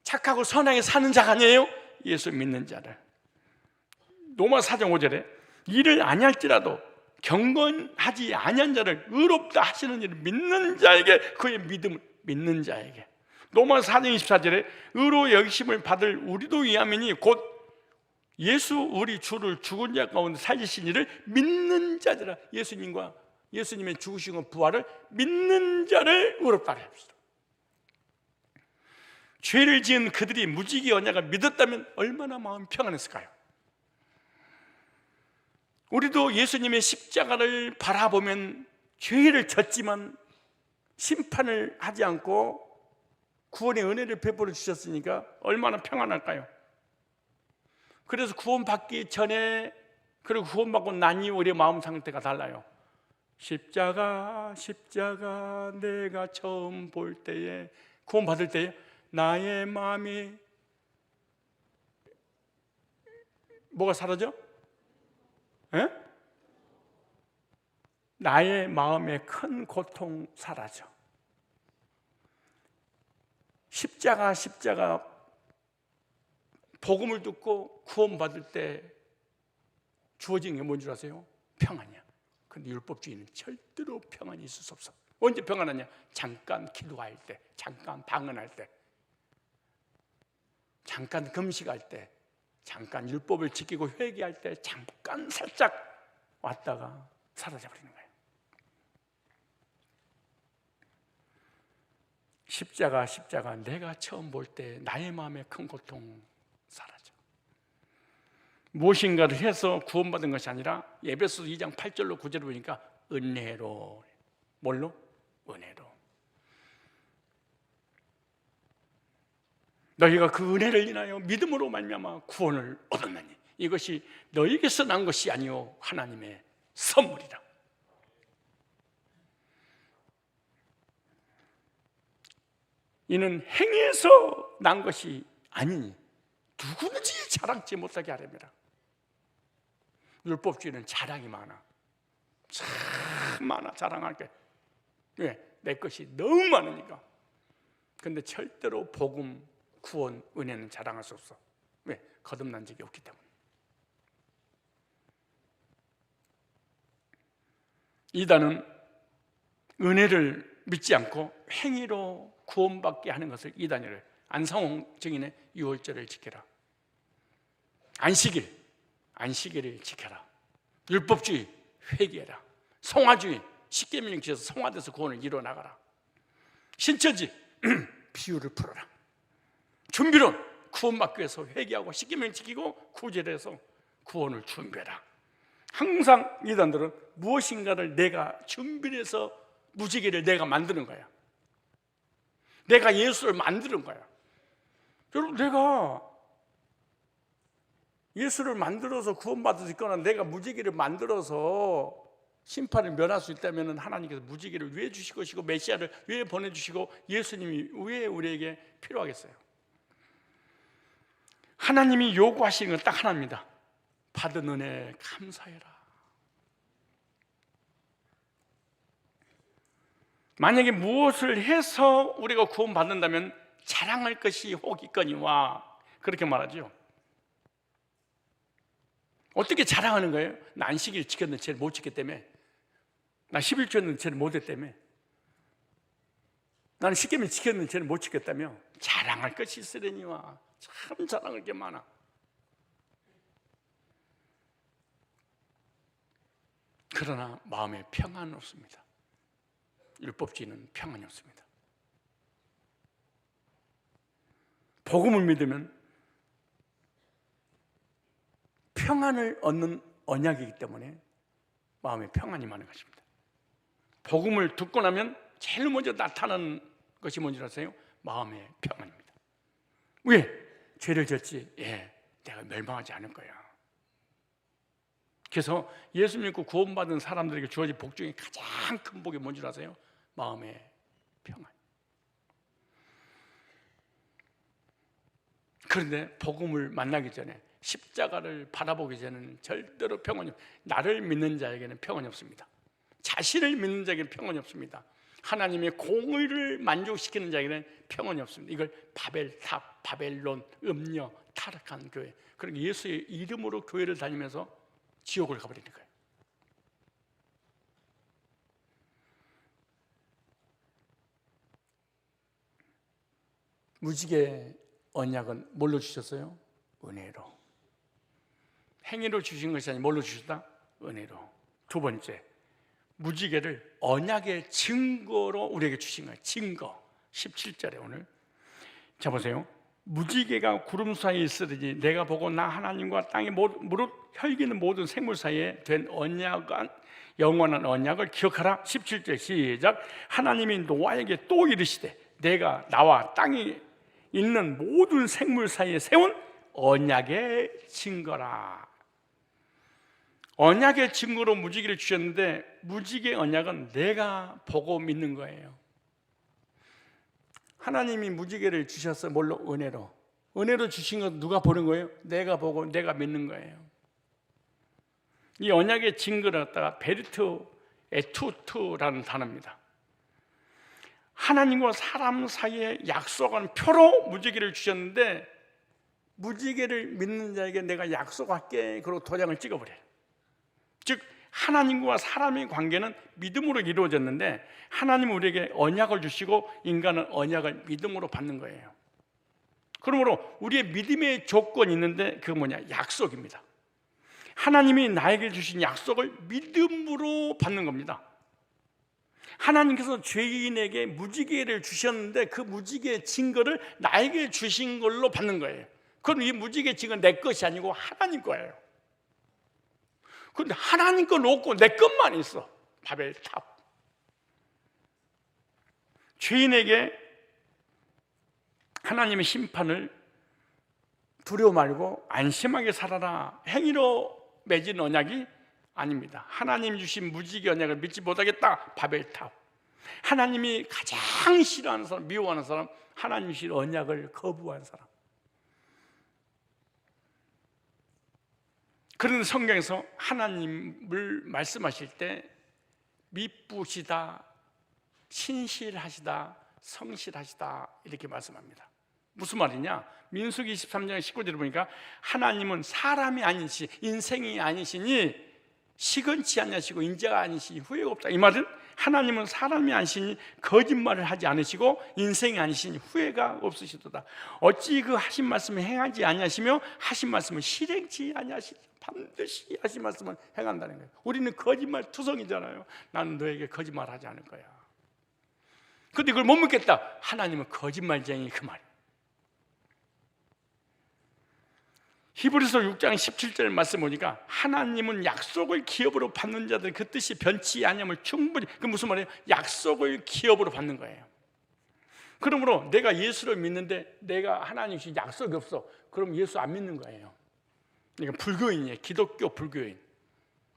착하고 선하게 사는 자가 아니에요. 예수 믿는 자를. 로마서 4장 5절에 이를 아니할지라도 경건하지 아니한 자를 의롭다 하시는 일을 믿는 자에게, 그의 믿음을 믿는 자에게. 로마서 4장 24절에 의로 여기심을 받을 우리도 위함이니 곧 예수 우리 주를 죽은 자 가운데 살리신 이를 믿는 자들아. 예수님과 예수님의 죽으신 부활을 믿는 자를 의롭다 하리 합시다. 죄를 지은 그들이 무지개 언약을 믿었다면 얼마나 마음이 평안했을까요? 우리도 예수님의 십자가를 바라보면 죄를 졌지만 심판을 하지 않고 구원의 은혜를 베풀어 주셨으니까 얼마나 평안할까요? 그래서 구원받기 전에, 그리고 구원받고 난 이후 우리의 마음 상태가 달라요. 십자가 십자가 내가 처음 볼 때에, 구원받을 때에 나의 마음이 뭐가 사라져? 에? 나의 마음의 큰 고통 사라져. 십자가 복음을 듣고 구원받을 때 주어진 게 뭔지 아세요? 평안이야. 근데 율법주의는 절대로 평안이 있을 수 없어. 언제 평안하냐? 잠깐 기도할 때, 잠깐 방언할 때, 잠깐 금식할 때, 잠깐 율법을 지키고 회개할 때, 잠깐 살짝 왔다가 사라져버리는 거예요. 십자가 내가 처음 볼 때 나의 마음에 큰 고통 사라져. 무엇인가를 해서 구원받은 것이 아니라 에베소서 2장 8절로 9절을 보니까 은혜로. 뭘로? 은혜로. 너희가 그 은혜를 인하여 믿음으로 말미암아 구원을 얻었나니 이것이 너희에게서 난 것이 아니요 하나님의 선물이라. 이는 행위에서 난 것이 아니니 누구든지 자랑치 못하게 하렵니다. 율법주의는 자랑이 많아. 참 많아, 자랑할 게. 왜? 내 것이 너무 많으니까. 근데 절대로 복음, 구원, 은혜는 자랑할 수 없어. 왜? 거듭난 적이 없기 때문에. 이단은 은혜를 믿지 않고 행위로 구원받게 하는 것을 이단이를 안상홍 증인의 유월절을 지켜라. 안식일을 지켜라. 율법주의 회개해라. 성화주의 십계명을 지켜서 성화돼서 구원을 이루어 나가라. 신천지 비유를 풀어라. 준비론 구원받기 위해서 회개하고 십계명 지키고 구제해서 구원을 준비해라. 항상 이단들은 무엇인가를 내가 준비해서 무지개를 내가 만드는 거야. 내가 예수를 만드는 거야. 여러분, 내가 예수를 만들어서 구원받을 수 있거나 내가 무지개를 만들어서 심판을 면할 수 있다면 하나님께서 무지개를 왜 주실 것이고 메시아를 왜 보내주시고 예수님이 왜 우리에게 필요하겠어요? 하나님이 요구하시는 건 딱 하나입니다. 받은 은혜 감사해라. 만약에 무엇을 해서 우리가 구원받는다면 자랑할 것이 혹 있거니와 그렇게 말하죠. 어떻게 자랑하는 거예요? 나 안식일 지켰는데 쟤를 못 지켰기 때문에, 나 11조 했는데 쟤를 못 했기 때문에, 나는 십계명 지켰는데 쟤를 못 지켰다며 자랑할 것이 있으려니와. 참 자랑할 게 많아. 그러나 마음에 평안은 없습니다. 율법주의는 평안이 없습니다. 복음을 믿으면 평안을 얻는 언약이기 때문에 마음에 평안이 많은 것입니다. 복음을 듣고 나면 제일 먼저 나타나는 것이 뭔지 아세요? 마음의 평안입니다. 왜? 죄를 졌지? 예, 내가 멸망하지 않을 거야. 그래서 예수 믿고 구원받은 사람들에게 주어진 복 중에 가장 큰 복이 뭔지 아세요? 마음의 평안. 그런데 복음을 만나기 전에, 십자가를 바라보기 전에는 절대로 평안이 없습니다. 나를 믿는 자에게는 평안이 없습니다. 자신을 믿는 자에게는 평안이 없습니다. 하나님의 공의를 만족시키는 자에게는 평안이 없습니다. 이걸 바벨탑, 바벨론, 음녀, 타락한 교회, 그리고 예수의 이름으로 교회를 다니면서 지옥을 가버리는 거예요. 무지개 언약은 뭘로 주셨어요? 은혜로. 행위로 주신 것이 아니라 뭘로 주셨다? 은혜로. 두 번째, 무지개를 언약의 증거로 우리에게 주신 거예요. 증거. 17절에 오늘 자 보세요. 무지개가 구름 사이에 있으리니 내가 보고 나 하나님과 땅의 무릇 혈기는 모든 생물 사이에 된 언약은 영원한 언약을 기억하라. 17절 시작. 하나님이 노아에게 또 이르시되 내가 나와 땅에 있는 모든 생물 사이에 세운 언약의 증거라. 언약의 증거로 무지개를 주셨는데 무지개 언약은 내가 보고 믿는 거예요. 하나님이 무지개를 주셔서 뭘로? 은혜로. 은혜로 주신 건 누가 보는 거예요? 내가 보고 내가 믿는 거예요. 이 언약의 증거를 갖다가 베르트 에투트라는 단어입니다. 하나님과 사람 사이에 약속한 표로 무지개를 주셨는데 무지개를 믿는 자에게 내가 약속할게, 그리고 도장을 찍어버려요. 즉 하나님과 사람의 관계는 믿음으로 이루어졌는데 하나님은 우리에게 언약을 주시고 인간은 언약을 믿음으로 받는 거예요. 그러므로 우리의 믿음의 조건이 있는데 그게 뭐냐? 약속입니다. 하나님이 나에게 주신 약속을 믿음으로 받는 겁니다. 하나님께서 죄인에게 무지개를 주셨는데 그 무지개의 증거를 나에게 주신 걸로 받는 거예요. 그럼 이 무지개 증거는 내 것이 아니고 하나님 거예요. 그런데 하나님 건 없고 내 것만 있어. 바벨탑. 죄인에게 하나님의 심판을 두려워 말고 안심하게 살아라, 행위로 맺은 언약이 아닙니다. 하나님 주신 무지개 언약을 믿지 못하겠다. 바벨탑. 하나님이 가장 싫어하는 사람, 미워하는 사람, 하나님 주신 언약을 거부한 사람. 그런데 성경에서 하나님을 말씀하실 때 미쁘시다, 신실하시다, 성실하시다 이렇게 말씀합니다. 무슨 말이냐? 민수기 23장 19절에 보니까 하나님은 사람이 아니시, 인생이 아니시니 시건치 아니하시고 인자가 아니시니 후회가 없다. 이 말은 하나님은 사람이 아니시니 거짓말을 하지 않으시고 인생이 아니시니 후회가 없으시도다. 어찌 그 하신 말씀을 행하지 아니하시며 하신 말씀을 실행치 아니하시니 반드시 하신 말씀을 행한다는 거예요. 우리는 거짓말 투성이잖아요. 나는 너에게 거짓말하지 않을 거야. 근데 그걸 못 믿겠다. 하나님은 거짓말쟁이 그 말이에요. 히브리서 6장 17절 말씀 보니까 하나님은 약속을 기업으로 받는 자들 그 뜻이 변치 아니함을 충분히, 그 무슨 말이에요? 약속을 기업으로 받는 거예요. 그러므로 내가 예수를 믿는데 내가 하나님이 약속이 없어. 그럼 예수 안 믿는 거예요. 그러니까 불교인이에요. 기독교 불교인.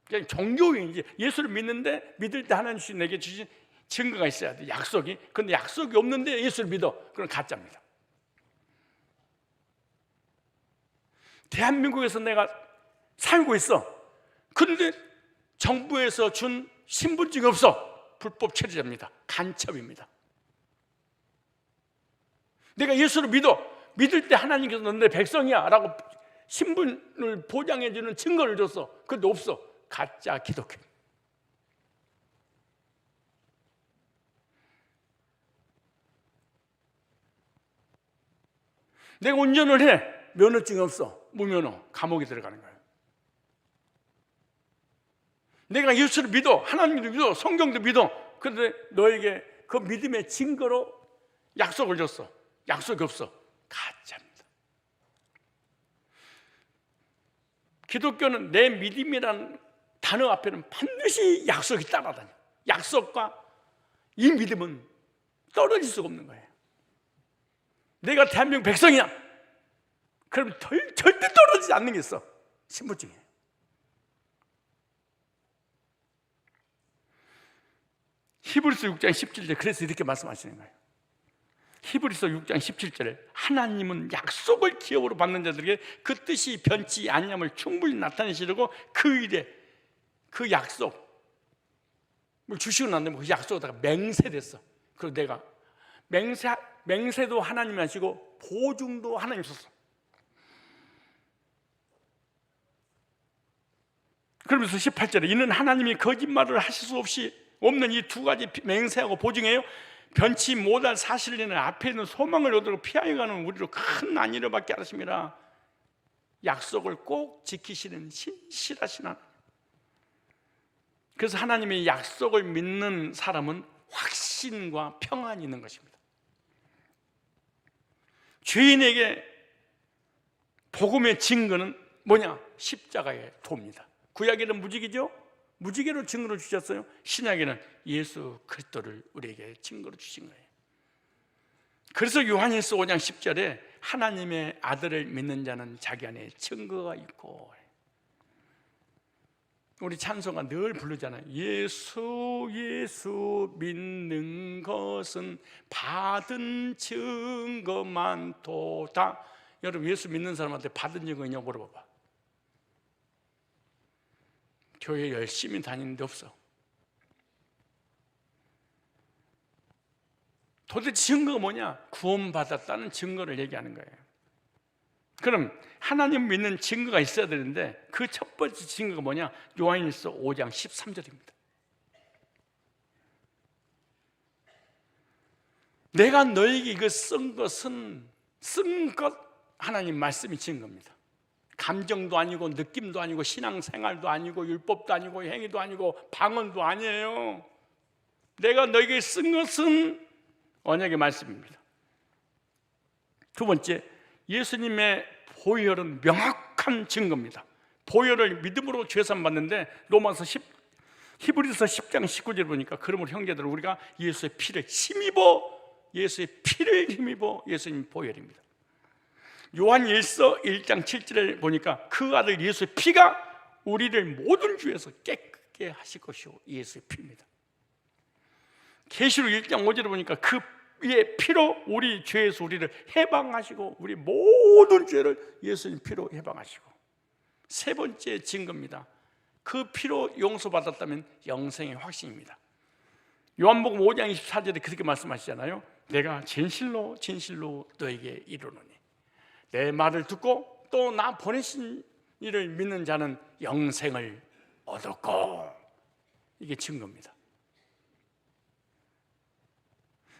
그냥 종교인이지. 예수를 믿는데 믿을 때 하나님이 내게 주신 증거가 있어야 돼. 약속이. 근데 약속이 없는데 예수를 믿어. 그건 가짜입니다. 대한민국에서 내가 살고 있어. 그런데 정부에서 준 신분증이 없어. 불법 체류자입니다. 간첩입니다. 내가 예수를 믿어. 믿을 때 하나님께서 넌 내 백성이야 라고 신분을 보장해 주는 증거를 줬어. 그런데 없어. 가짜 기독교. 내가 운전을 해. 면허증이 없어. 무면허. 감옥에 들어가는 거예요. 내가 예수를 믿어. 하나님도 믿어. 성경도 믿어. 그런데 너에게 그 믿음의 증거로 약속을 줬어. 약속이 없어. 가짜입니다. 기독교는 내 믿음이라는 단어 앞에는 반드시 약속이 따라다녀. 약속과 이 믿음은 떨어질 수가 없는 거예요. 내가 대한민국 백성이야. 그럼 절대 떨어지지 않는 게 있어. 신분증에. 히브리서 6장 17절 그래서 이렇게 말씀하시는 거예요. 히브리서 6장 17절에 하나님은 약속을 기업으로 받는 자들에게 그 뜻이 변치 아니함을 충분히 나타내시려고 그 일에 그 약속을 주시고 난 다음에 그 약속에다가 맹세됐어. 그리고 내가 맹세도 하나님이 하시고 보증도 하나님 줬어. 그러면서 18절에 이는 하나님이 거짓말을 하실 수 없이 없는 이 두 가지 맹세하고 보증해요. 변치 못할 사실에는 앞에 있는 소망을 얻으러 피하여가는 우리로 큰 안위를 받게 하십니다. 약속을 꼭 지키시는 신실하신 하나님. 그래서 하나님의 약속을 믿는 사람은 확신과 평안이 있는 것입니다. 죄인에게 복음의 증거는 뭐냐? 십자가의 도입니다. 구약에는 무지개죠? 무지개로 증거를 주셨어요. 신약에는 예수 그리스도를 우리에게 증거로 주신 거예요. 그래서 요한일서 5장 10절에 하나님의 아들을 믿는 자는 자기 안에 증거가 있고, 우리 찬송가 늘 부르잖아요. 예수 예수 믿는 것은 받은 증거만 도다. 여러분 예수 믿는 사람한테 받은 증거 있냐고 물어봐봐. 교회 열심히 다니는데 없어. 도대체 증거가 뭐냐? 구원받았다는 증거를 얘기하는 거예요. 그럼 하나님 믿는 증거가 있어야 되는데 그 첫 번째 증거가 뭐냐? 요한일서 5장 13절입니다. 내가 너에게 이거 쓴 것은 쓴 것 하나님 말씀이 증거입니다. 감정도 아니고 느낌도 아니고 신앙생활도 아니고 율법도 아니고 행위도 아니고 방언도 아니에요. 내가 너에게 쓴 것은 언약의 말씀입니다. 두 번째, 예수님의 보혈은 명확한 증거입니다. 보혈을 믿음으로 죄산 받는데 히브리서 10장 19절 보니까 그러므로 형제들 우리가 예수의 피를 힘입어 예수님 보혈입니다. 요한일서 1장 7절에 보니까 그 아들 예수의 피가 우리를 모든 죄에서 깨끗게 하실 것이요 예수의 피입니다. 계시록 1장 5절에 보니까 그의 피로 우리 죄에서 우리를 해방하시고 우리 모든 죄를 예수님 피로 해방하시고, 세 번째 증거입니다. 그 피로 용서받았다면 영생의 확신입니다. 요한복음 5장 24절에 그렇게 말씀하시잖아요. 내가 진실로 진실로 너에게 이르노니 내 말을 듣고 또 나 보내신 이를 믿는 자는 영생을 얻었고, 이게 증거입니다.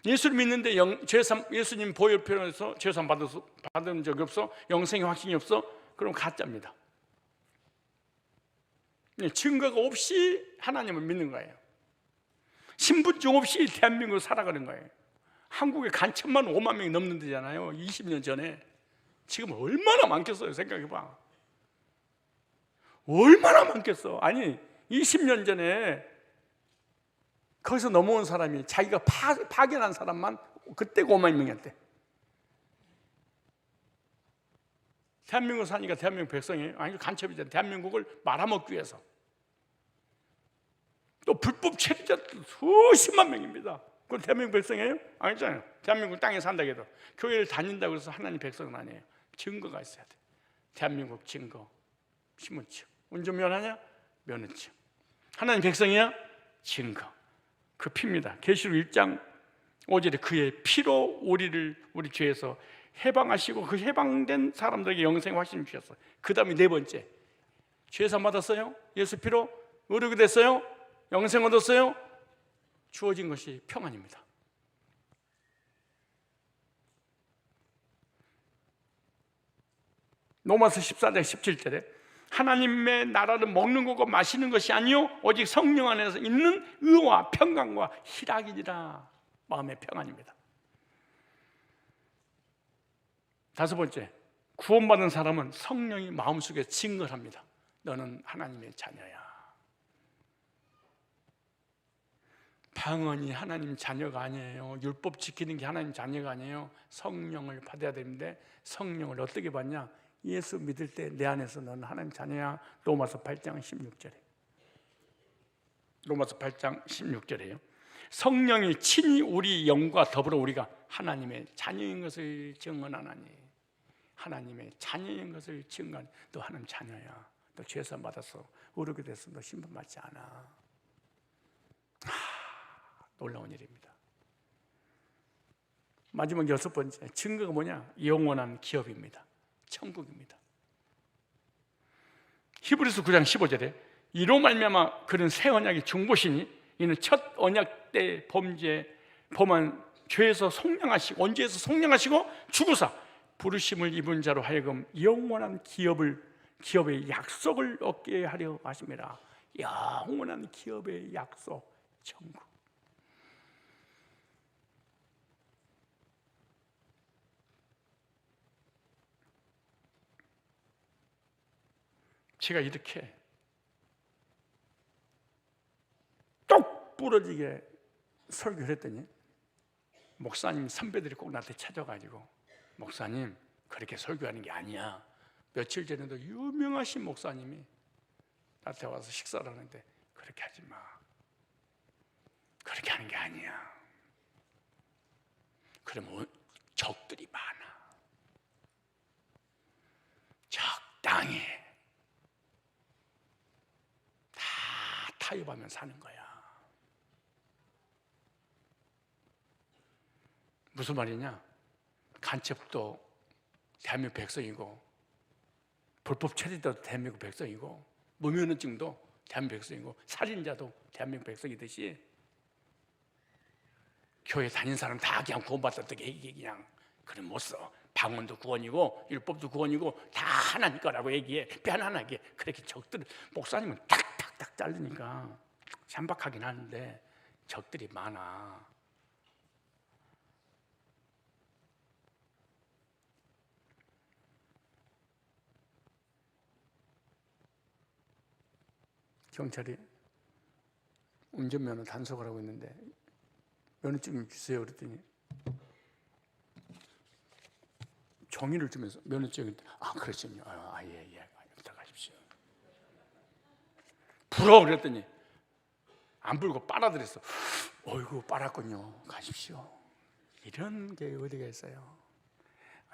예수를 믿는데 예수님 보혈표현에서 죄산 받은 적이 없어? 영생의 확신이 없어? 그럼 가짜입니다. 증거가 없이 하나님을 믿는 거예요. 신분증 없이 대한민국을 살아가는 거예요. 한국에 간천만 5만 명이 넘는 데잖아요. 20년 전에. 지금 얼마나 많겠어요? 생각해봐. 얼마나 많겠어. 아니 20년 전에 거기서 넘어온 사람이 자기가 파견한 사람만 그때 5만 명이었대. 대한민국 사니까 대한민국 백성이 아니 간첩이잖아. 대한민국을 말아먹기 위해서. 또 불법 체류자 수십만 명입니다. 그건 대한민국 백성이에요? 아니잖아요. 대한민국 땅에 산다고 해도 교회를 다닌다고 해서 하나님 백성은 아니에요. 증거가 있어야 돼. 대한민국 증거, 신분증. 운전면허냐? 면허증. 하나님 백성이야? 증거. 그 피입니다. 계시록 1장 5절에 그의 피로 우리 죄에서 해방하시고 그 해방된 사람들에게 영생 확신을 주셨어요. 그 다음에 네 번째, 죄산 받았어요? 예수 피로 의롭게 됐어요? 영생 얻었어요? 주어진 것이 평안입니다. 로마서 14장 17절에 하나님의 나라를 먹는 것과 마시는 것이 아니요 오직 성령 안에서 있는 의와 평강과 희락이니라. 마음의 평안입니다. 다섯 번째, 구원받은 사람은 성령이 마음속에 증거를 합니다. 너는 하나님의 자녀야. 방언이 하나님 자녀가 아니에요. 율법 지키는 게 하나님 자녀가 아니에요. 성령을 받아야 되는데 성령을 어떻게 받냐? 예수 믿을 때 내 안에서 너는 하나님 자녀야. 로마서 8장 16절에. 로마서 8장 16절에요. 성령이 친히 우리 영과 더불어 우리가 하나님의 자녀인 것을 증언하나니. 하나님의 자녀인 것을 증언하니. 너 하나님 자녀야. 너 죄산 받았어. 의롭게 됐어. 너 신분 받지 않아. 놀라운 일입니다. 마지막 여섯 번째, 증거가 뭐냐? 영원한 기업입니다. 천국입니다. 히브리서 9장 15절에 이로 말미암아 그는 새 언약의 중보시니 이는 첫 언약 때 범한 죄에서 속량하시고 언제에서 속량하시고 죽으사 부르심을 입은 자로 하여금 영원한 기업의 약속을 얻게 하려 하심이라. 영원한 기업의 약속, 천국. 제가 이렇게 똑 부러지게 설교를 했더니 목사님 선배들이 꼭 나한테 찾아가지고 목사님 그렇게 설교하는 게 아니야. 며칠 전에도 유명하신 목사님이 나한테 와서 식사를 하는데 그렇게 하지 마. 그렇게 하는 게 아니야. 그러면 적들이 많아. 적당히 타협하면 사는 거야. 무슨 말이냐? 간첩도 대한민국 백성이고 불법 체류도 대한민국 백성이고 무면허증도 대한민국 백성이고 살인자도 대한민국 백성이듯이 교회 다닌 사람 다 그냥 구원받았다고 얘기해. 그냥 그럼 못 써. 방언도 구원이고 율법도 구원이고 다 하나님 거라고 얘기해. 편안하게. 그렇게 적들 목사님은 딱 자르니까 참박하긴 하는데 적들이 많아. 경찰이 운전면허 단속을 하고 있는데 면허증 주세요 그랬더니 종이를 주면서 면허증 그렇군요. 예. 부탁하십시오. 불어 그랬더니 안 불고 빨아들였어. 어이구 빨았군요. 가십시오. 이런 게 어디가 있어요?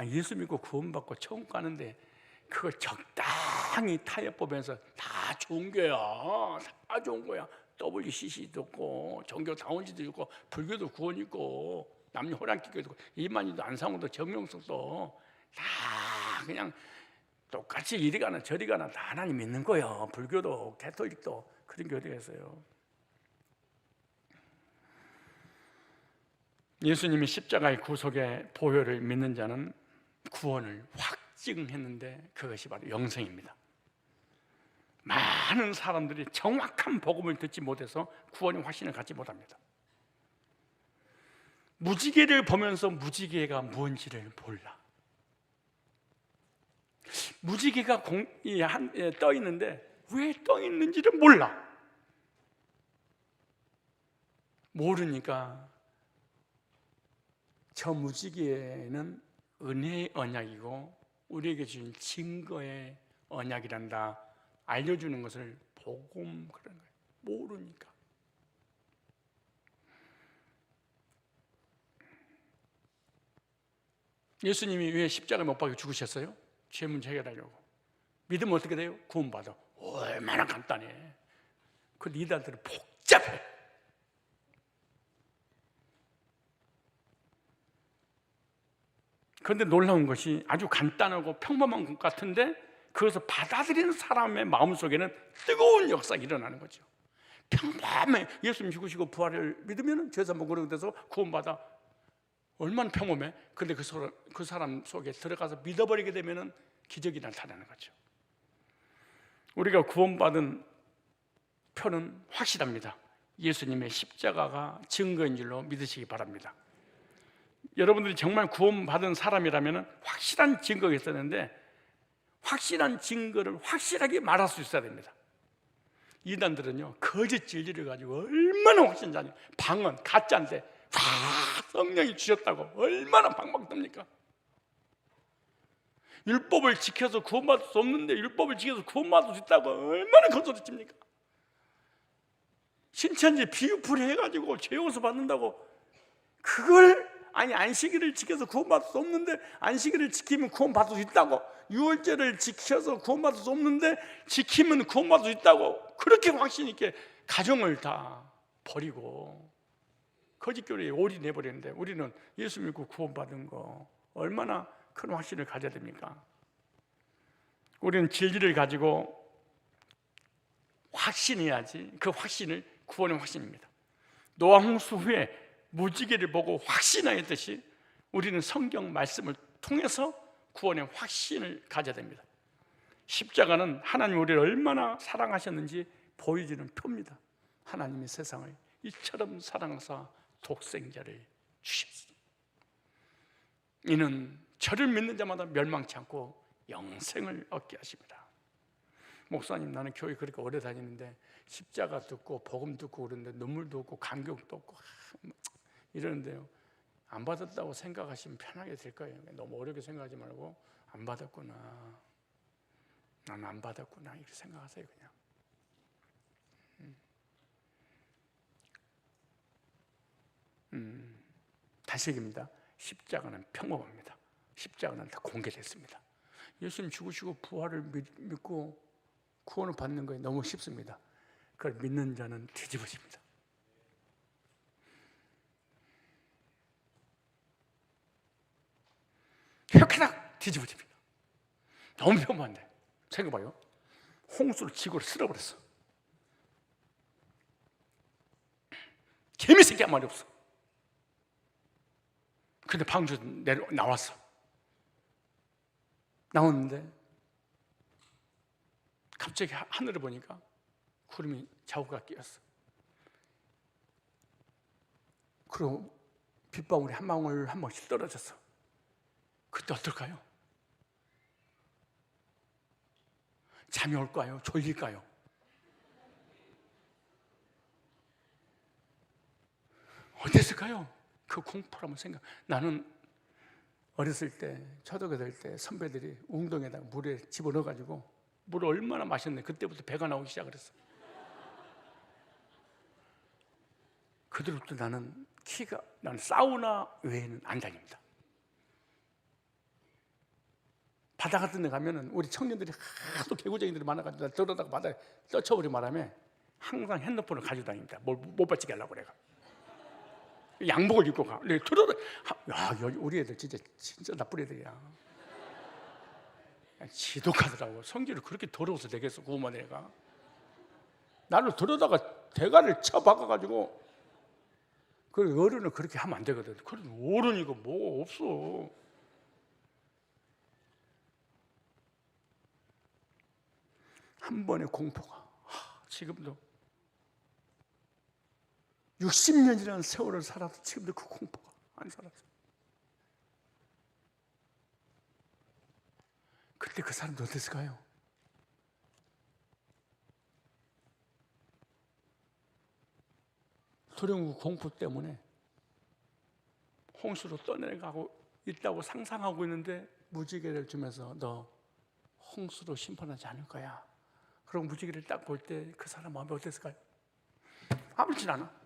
예수 믿고 구원받고 천국 가는데 그걸 적당히 타협보면서 다 좋은 거야. 다 좋은 거야. WCC도 있고 종교다원지도 있고 불교도 구원 있고 남녀 호랑기교도 있고 이만희도 안상호도 정명석도 다 그냥 똑같이 이리 가나 저리 가나 다 하나님 믿는 거예요. 불교도 가톨릭도 그런 게 어디가 있어요. 예수님이 십자가의 구속의 보혈을 믿는 자는 구원을 확증했는데 그것이 바로 영생입니다. 많은 사람들이 정확한 복음을 듣지 못해서 구원의 확신을 갖지 못합니다. 무지개를 보면서 무지개가 뭔지를 몰라. 무지개가 떠 있는데 왜 떠 있는지를 몰라. 모르니까 저 무지개는 은혜의 언약이고 우리에게 주신 증거의 언약이란다 알려주는 것을 복음 그런 거예요. 모르니까. 예수님이 왜 십자가에 못 박혀 죽으셨어요? 죄 문제 해결하려고. 믿으면 어떻게 돼요? 구원받아. 얼마나 간단해. 그 리더들은 복잡해. 그런데 놀라운 것이 아주 간단하고 평범한 것 같은데 그것을 받아들이는 사람의 마음속에는 뜨거운 역사가 일어나는 거죠. 평범해. 예수님 죽으시고 부활을 믿으면 죄사 무고로 돼서 구원받아. 얼마나 평범해. 그런데 그 사람 속에 들어가서 믿어버리게 되면 기적이 나타나는 거죠. 우리가 구원받은 표는 확실합니다. 예수님의 십자가가 증거인 줄로 믿으시기 바랍니다. 여러분들이 정말 구원받은 사람이라면 확실한 증거가 있었는데 확실한 증거를 확실하게 말할 수 있어야 됩니다. 이단들은요 거짓 진리를 가지고 얼마나 확신자냐. 방언 가짜인데 성령이 주셨다고 얼마나 방방 뜹니까? 율법을 지켜서 구원받을 수 없는데 율법을 지켜서 구원받을 수 있다고 얼마나 거짓입니까? 신천지 비유풀이 해가지고 죄 용서 받는다고 그걸 안식일을 지켜서 구원받을 수 없는데 안식일을 지키면 구원받을 수 있다고 유월절을 지켜서 구원받을 수 없는데 지키면 구원받을 수 있다고 그렇게 확신 있게 가정을 다 버리고 거짓교리에 올인해버리는데 우리는 예수 믿고 구원받은 거 얼마나 큰 확신을 가져야 됩니까? 우리는 진리를 가지고 확신해야지. 그 확신을 구원의 확신입니다. 노아 홍수 후에 무지개를 보고 확신하였듯이 우리는 성경 말씀을 통해서 구원의 확신을 가져야 됩니다. 십자가는 하나님 우리를 얼마나 사랑하셨는지 보여주는 표입니다. 하나님이 세상을 이처럼 사랑하사 독생자를 주셨습니다. 이는 저를 믿는 자마다 멸망치 않고 영생을 얻게 하십니다. 목사님, 나는 교회 그렇게 오래 다니는데 십자가 듣고 복음 듣고 그러는데 눈물도 없고 감격도 없고 이러는데요, 안 받았다고 생각하시면 편하게 될 거예요. 너무 어렵게 생각하지 말고 안 받았구나, 나는 안 받았구나 이렇게 생각하세요. 그냥 다시 얘기합니다. 십자가는 평범합니다. 십자가는 다 공개됐습니다. 예수님 죽으시고 부활을 믿고 구원을 받는 거에 너무 쉽습니다. 그걸 믿는 자는 뒤집어집니다. 이렇게 딱 뒤집어집니다. 너무 평범한데 생각해봐요. 홍수를 지구를 쓸어버렸어. 개미새끼 한 마리 없어. 근데 방주 나왔어. 나왔는데 갑자기 하늘을 보니까 구름이 자우가 끼었어. 그리고 빗방울이 한 방울 한 방울씩 떨어졌어. 그때 어떨까요? 잠이 올까요? 졸릴까요? 어땠을까요? 그 공포를 한번 생각. 나는 어렸을 때 초등학교 될 때 선배들이 웅덩이에다가 물에 집어넣어가지고 물을 얼마나 마셨는데 그때부터 배가 나오기 시작을 했어. 그들부터 나는 사우나 외에는 안 다닙니다. 바다 같은 데 가면은 우리 청년들이 하도 개구쟁이들이 많아가지고 들어다가 바다에 떠쳐버리고 말하면 항상 핸드폰을 가지고 다닙니다. 못 받치게 하려고 내가. 양복을 입고 가. 야, 우리 애들 진짜 나쁜 애들이야. 지독하더라고. 성질을 그렇게 더러워서 되겠어, 그 어머니가. 나를 들여다가 대가를 쳐박아가지고. 그 어른은 그렇게 하면 안 되거든. 그래도 어른이고 뭐가 없어. 한 번의 공포가 지금도 60년이라는 세월을 살아도 지금도 그 공포가 안 살았어. 그때 그 사람도 어땠을까요? 두려움 공포 때문에 홍수로 떠내려가고 있다고 상상하고 있는데 무지개를 주면서 너 홍수로 심판하지 않을 거야. 그리고 무지개를 딱 볼 때 그 사람 마음이 어땠을까요? 아무렇지 않아.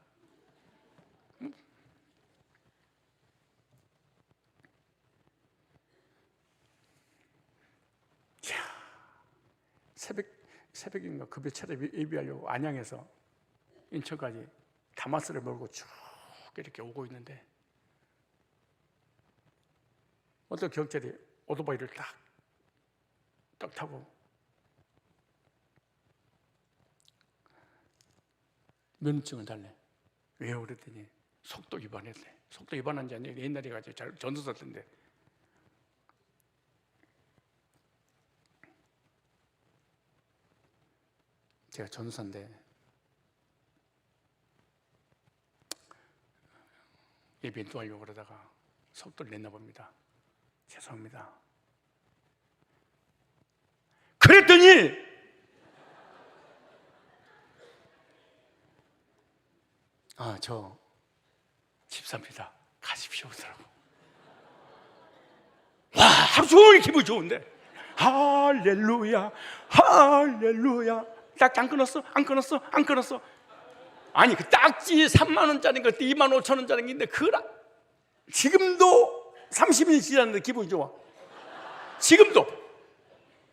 새벽인가 급여차를 예비하려고 안양에서 인천까지 다마스를 몰고 쭉 이렇게 오고 있는데 어떤 경찰이 오토바이를 딱 타고 면허증을 달래. 왜요? 그랬더니 속도 위반했대. 속도 위반한 지 아니라 옛날에 가지고 전도사 때인데 제가 전도사인데 예배 인도하려고 그러다가 속도를 냈나 봅니다. 죄송합니다. 그랬더니 저 집사입니다. 가십시오 그러더라고. 와, 하루 종일 기분이 좋은데 할렐루야 할렐루야. 딱지 안 끊었어? 안 끊었어? 안 끊었어? 아니 그 딱지 3만 원짜리 거 2만 5천 원짜리인데 지금도 30년 지났는데 기분이 좋아. 지금도.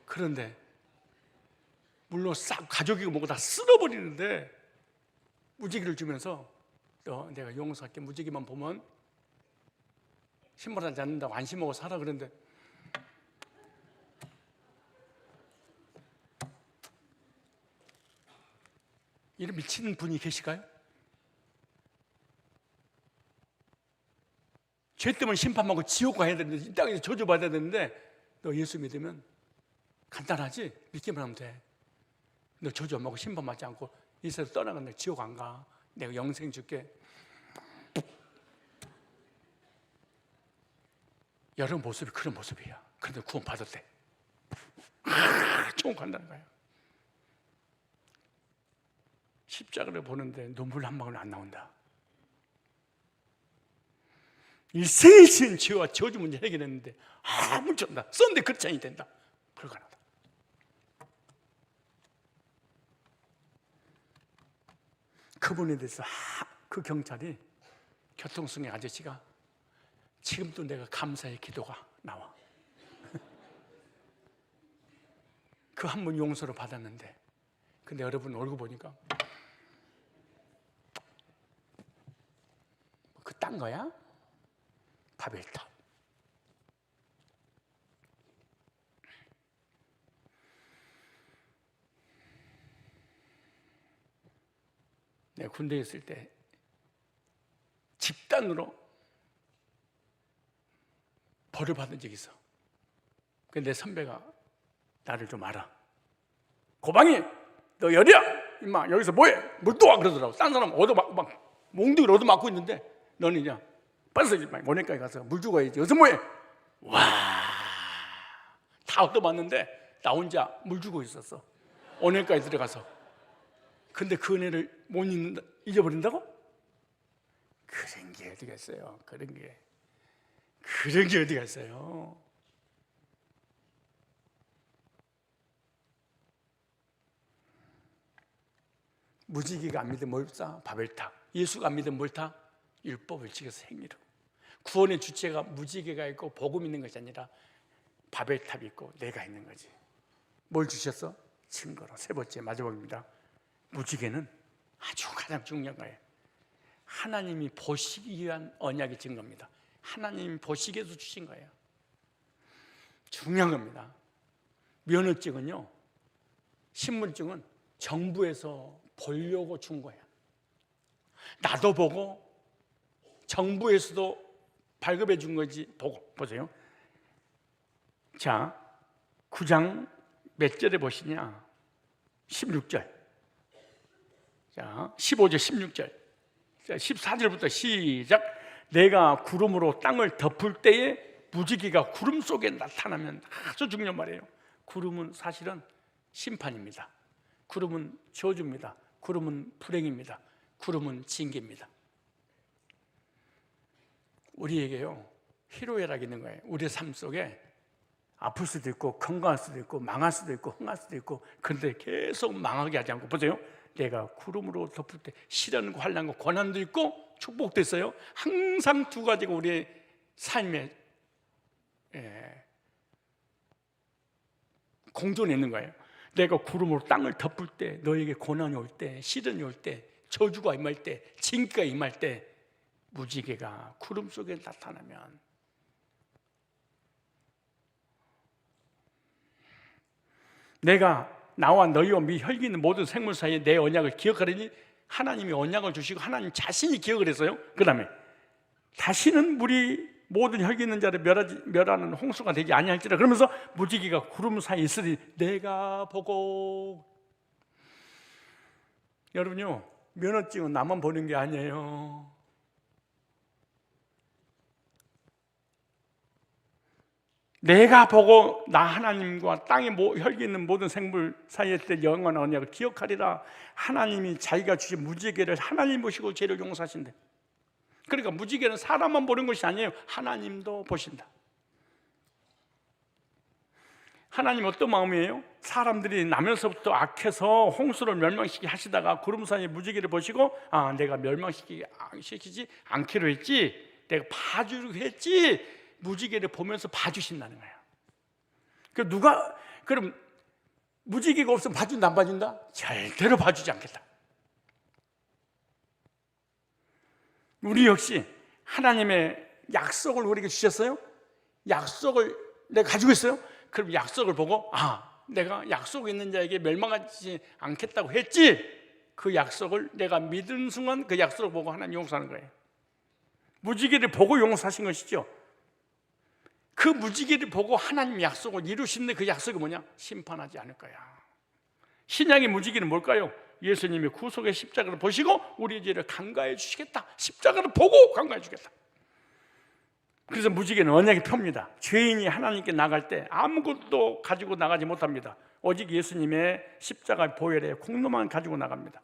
그런데 물론 싹 가족이고 뭐고 다 쓸어버리는데 무지개를 주면서 너 내가 용서할게. 무지개만 보면 신발하지 않는다고 안심하고 살아. 그런데 이런 미친 분이 계실까요? 죄 때문에 심판받고 지옥 가야 되는데 이 땅에서 저주받아야 되는데 너 예수 믿으면 간단하지? 믿기만 하면 돼. 너 저주 안 받고 심판받지 않고 이 세상 떠나간다. 지옥 안 가. 내가 영생 줄게. 여러분 모습이 그런 모습이야. 그런데 구원 받았대. 좋은 간다는 거야. 십자가를 보는데 눈물 한 방울 안 나온다. 일생을 지은 죄와 저주 문제 해결했는데 아무렇지 않다. 썬데 크리스찬이 된다. 불가능하다. 그분에 대해서 그 경찰이 교통승의 아저씨가 지금도 내가 감사의 기도가 나와. 그 한 번 용서를 받았는데 근데 여러분 얼굴 보니까 그 딴 거야? 바벨탑. 내가 군대에 있을 때 집단으로 벌을 받은 적이 있어. 근데 내 선배가 나를 좀 알아. 고방이 너 열이야? 임마 여기서 뭐해? 뭘 또 와? 그러더라고. 딴 사람 막 몽둥이를 얻어맞고 있는데 너는 그냥 빨리 모네카에 가서 물 주고 와야지. 여기서 뭐해? 와, 다 얻어맞는데 나 혼자 물 주고 있었어. 모네카에 들어가서. 근데 그 은혜를 못 잊어버린다고? 그런 게 어디가 있어요? 그런 게 어디가 있어요? 무지개가 안 믿으면 뭘 사? 바벨탑. 예수가 안 믿으면 뭘 타? 율법을 지켜서 행위로. 구원의 주체가 무지개가 있고 복음 있는 것이 아니라 바벨탑이 있고 내가 있는 거지. 뭘 주셨어? 증거로. 세 번째 마지막입니다. 무지개는 아주 가장 중요한 거예요. 하나님이 보시기 위한 언약의 증거입니다. 하나님이 보시기 위해서 주신 거예요. 중요한 겁니다. 면허증은요, 신분증은 정부에서 보려고 준 거야. 나도 보고 정부에서도 발급해 준 거지. 보세요. 자, 9장 몇 절에 보시냐? 16절. 자, 15절, 16절. 자, 14절부터 시작. 내가 구름으로 땅을 덮을 때에 무지개가 구름 속에 나타나면, 아주 중요한 말이에요. 구름은 사실은 심판입니다. 구름은 저주입니다. 구름은 불행입니다. 구름은 징계입니다. 우리에게요, 희로애락이 있는 거예요. 우리의 삶 속에 아플 수도 있고 건강할 수도 있고 망할 수도 있고 흥할 수도 있고, 그런데 계속 망하게 하지 않고, 보세요. 내가 구름으로 덮을 때 시련과 환난과 고난도 있고 축복도 있어요. 항상 두 가지가 우리의 삶에 공존해 있는 거예요. 내가 구름으로 땅을 덮을 때, 너에게 고난이 올 때, 시련이 올 때, 저주가 임할 때, 징계가 임할 때, 무지개가 구름 속에 나타나면, 내가 나와 너희와 미 혈기 있는 모든 생물 사이에 내 언약을 기억하리니, 하나님이 언약을 주시고 하나님 자신이 기억을 했어요. 그 다음에 다시는 물이 모든 혈기 있는 자를 멸하는 홍수가 되지 아니할지라. 그러면서 무지개가 구름 사이에 있으니 내가 보고. 여러분요, 면허증은 나만 보는 게 아니에요. 내가 보고 나 하나님과 땅에 혈기 있는 모든 생물 사이에 때 영원한 언약을 기억하리라. 하나님이 자기가 주신 무지개를 하나님 보시고 죄를 용서하신대. 그러니까 무지개는 사람만 보는 것이 아니에요. 하나님도 보신다. 하나님 어떤 마음이에요? 사람들이 나면서부터 악해서 홍수를 멸망시키게 하시다가 구름 사이에 무지개를 보시고, 아, 내가 멸망시키지 않기로 했지, 내가 봐주기로 했지, 무지개를 보면서 봐주신다는 거예요. 그럼 무지개가 없으면 봐준다, 안 봐준다? 절대로 봐주지 않겠다. 우리 역시 하나님의 약속을 우리에게 주셨어요. 약속을 내가 가지고 있어요. 그럼 약속을 보고, 아, 내가 약속 있는 자에게 멸망하지 않겠다고 했지, 그 약속을 내가 믿은 순간 그 약속을 보고 하나님 용서하는 거예요. 무지개를 보고 용서하신 것이죠. 그 무지개를 보고 하나님 약속을 이루시는데, 그 약속이 뭐냐? 심판하지 않을 거야. 신약의 무지개는 뭘까요? 예수님의 구속의 십자가를 보시고 우리의 죄를 간과해 주시겠다. 십자가를 보고 간과해 주겠다. 그래서 무지개는 언약의 표입니다. 죄인이 하나님께 나갈 때 아무것도 가지고 나가지 못합니다. 오직 예수님의 십자가의 보혈의 공로만 가지고 나갑니다.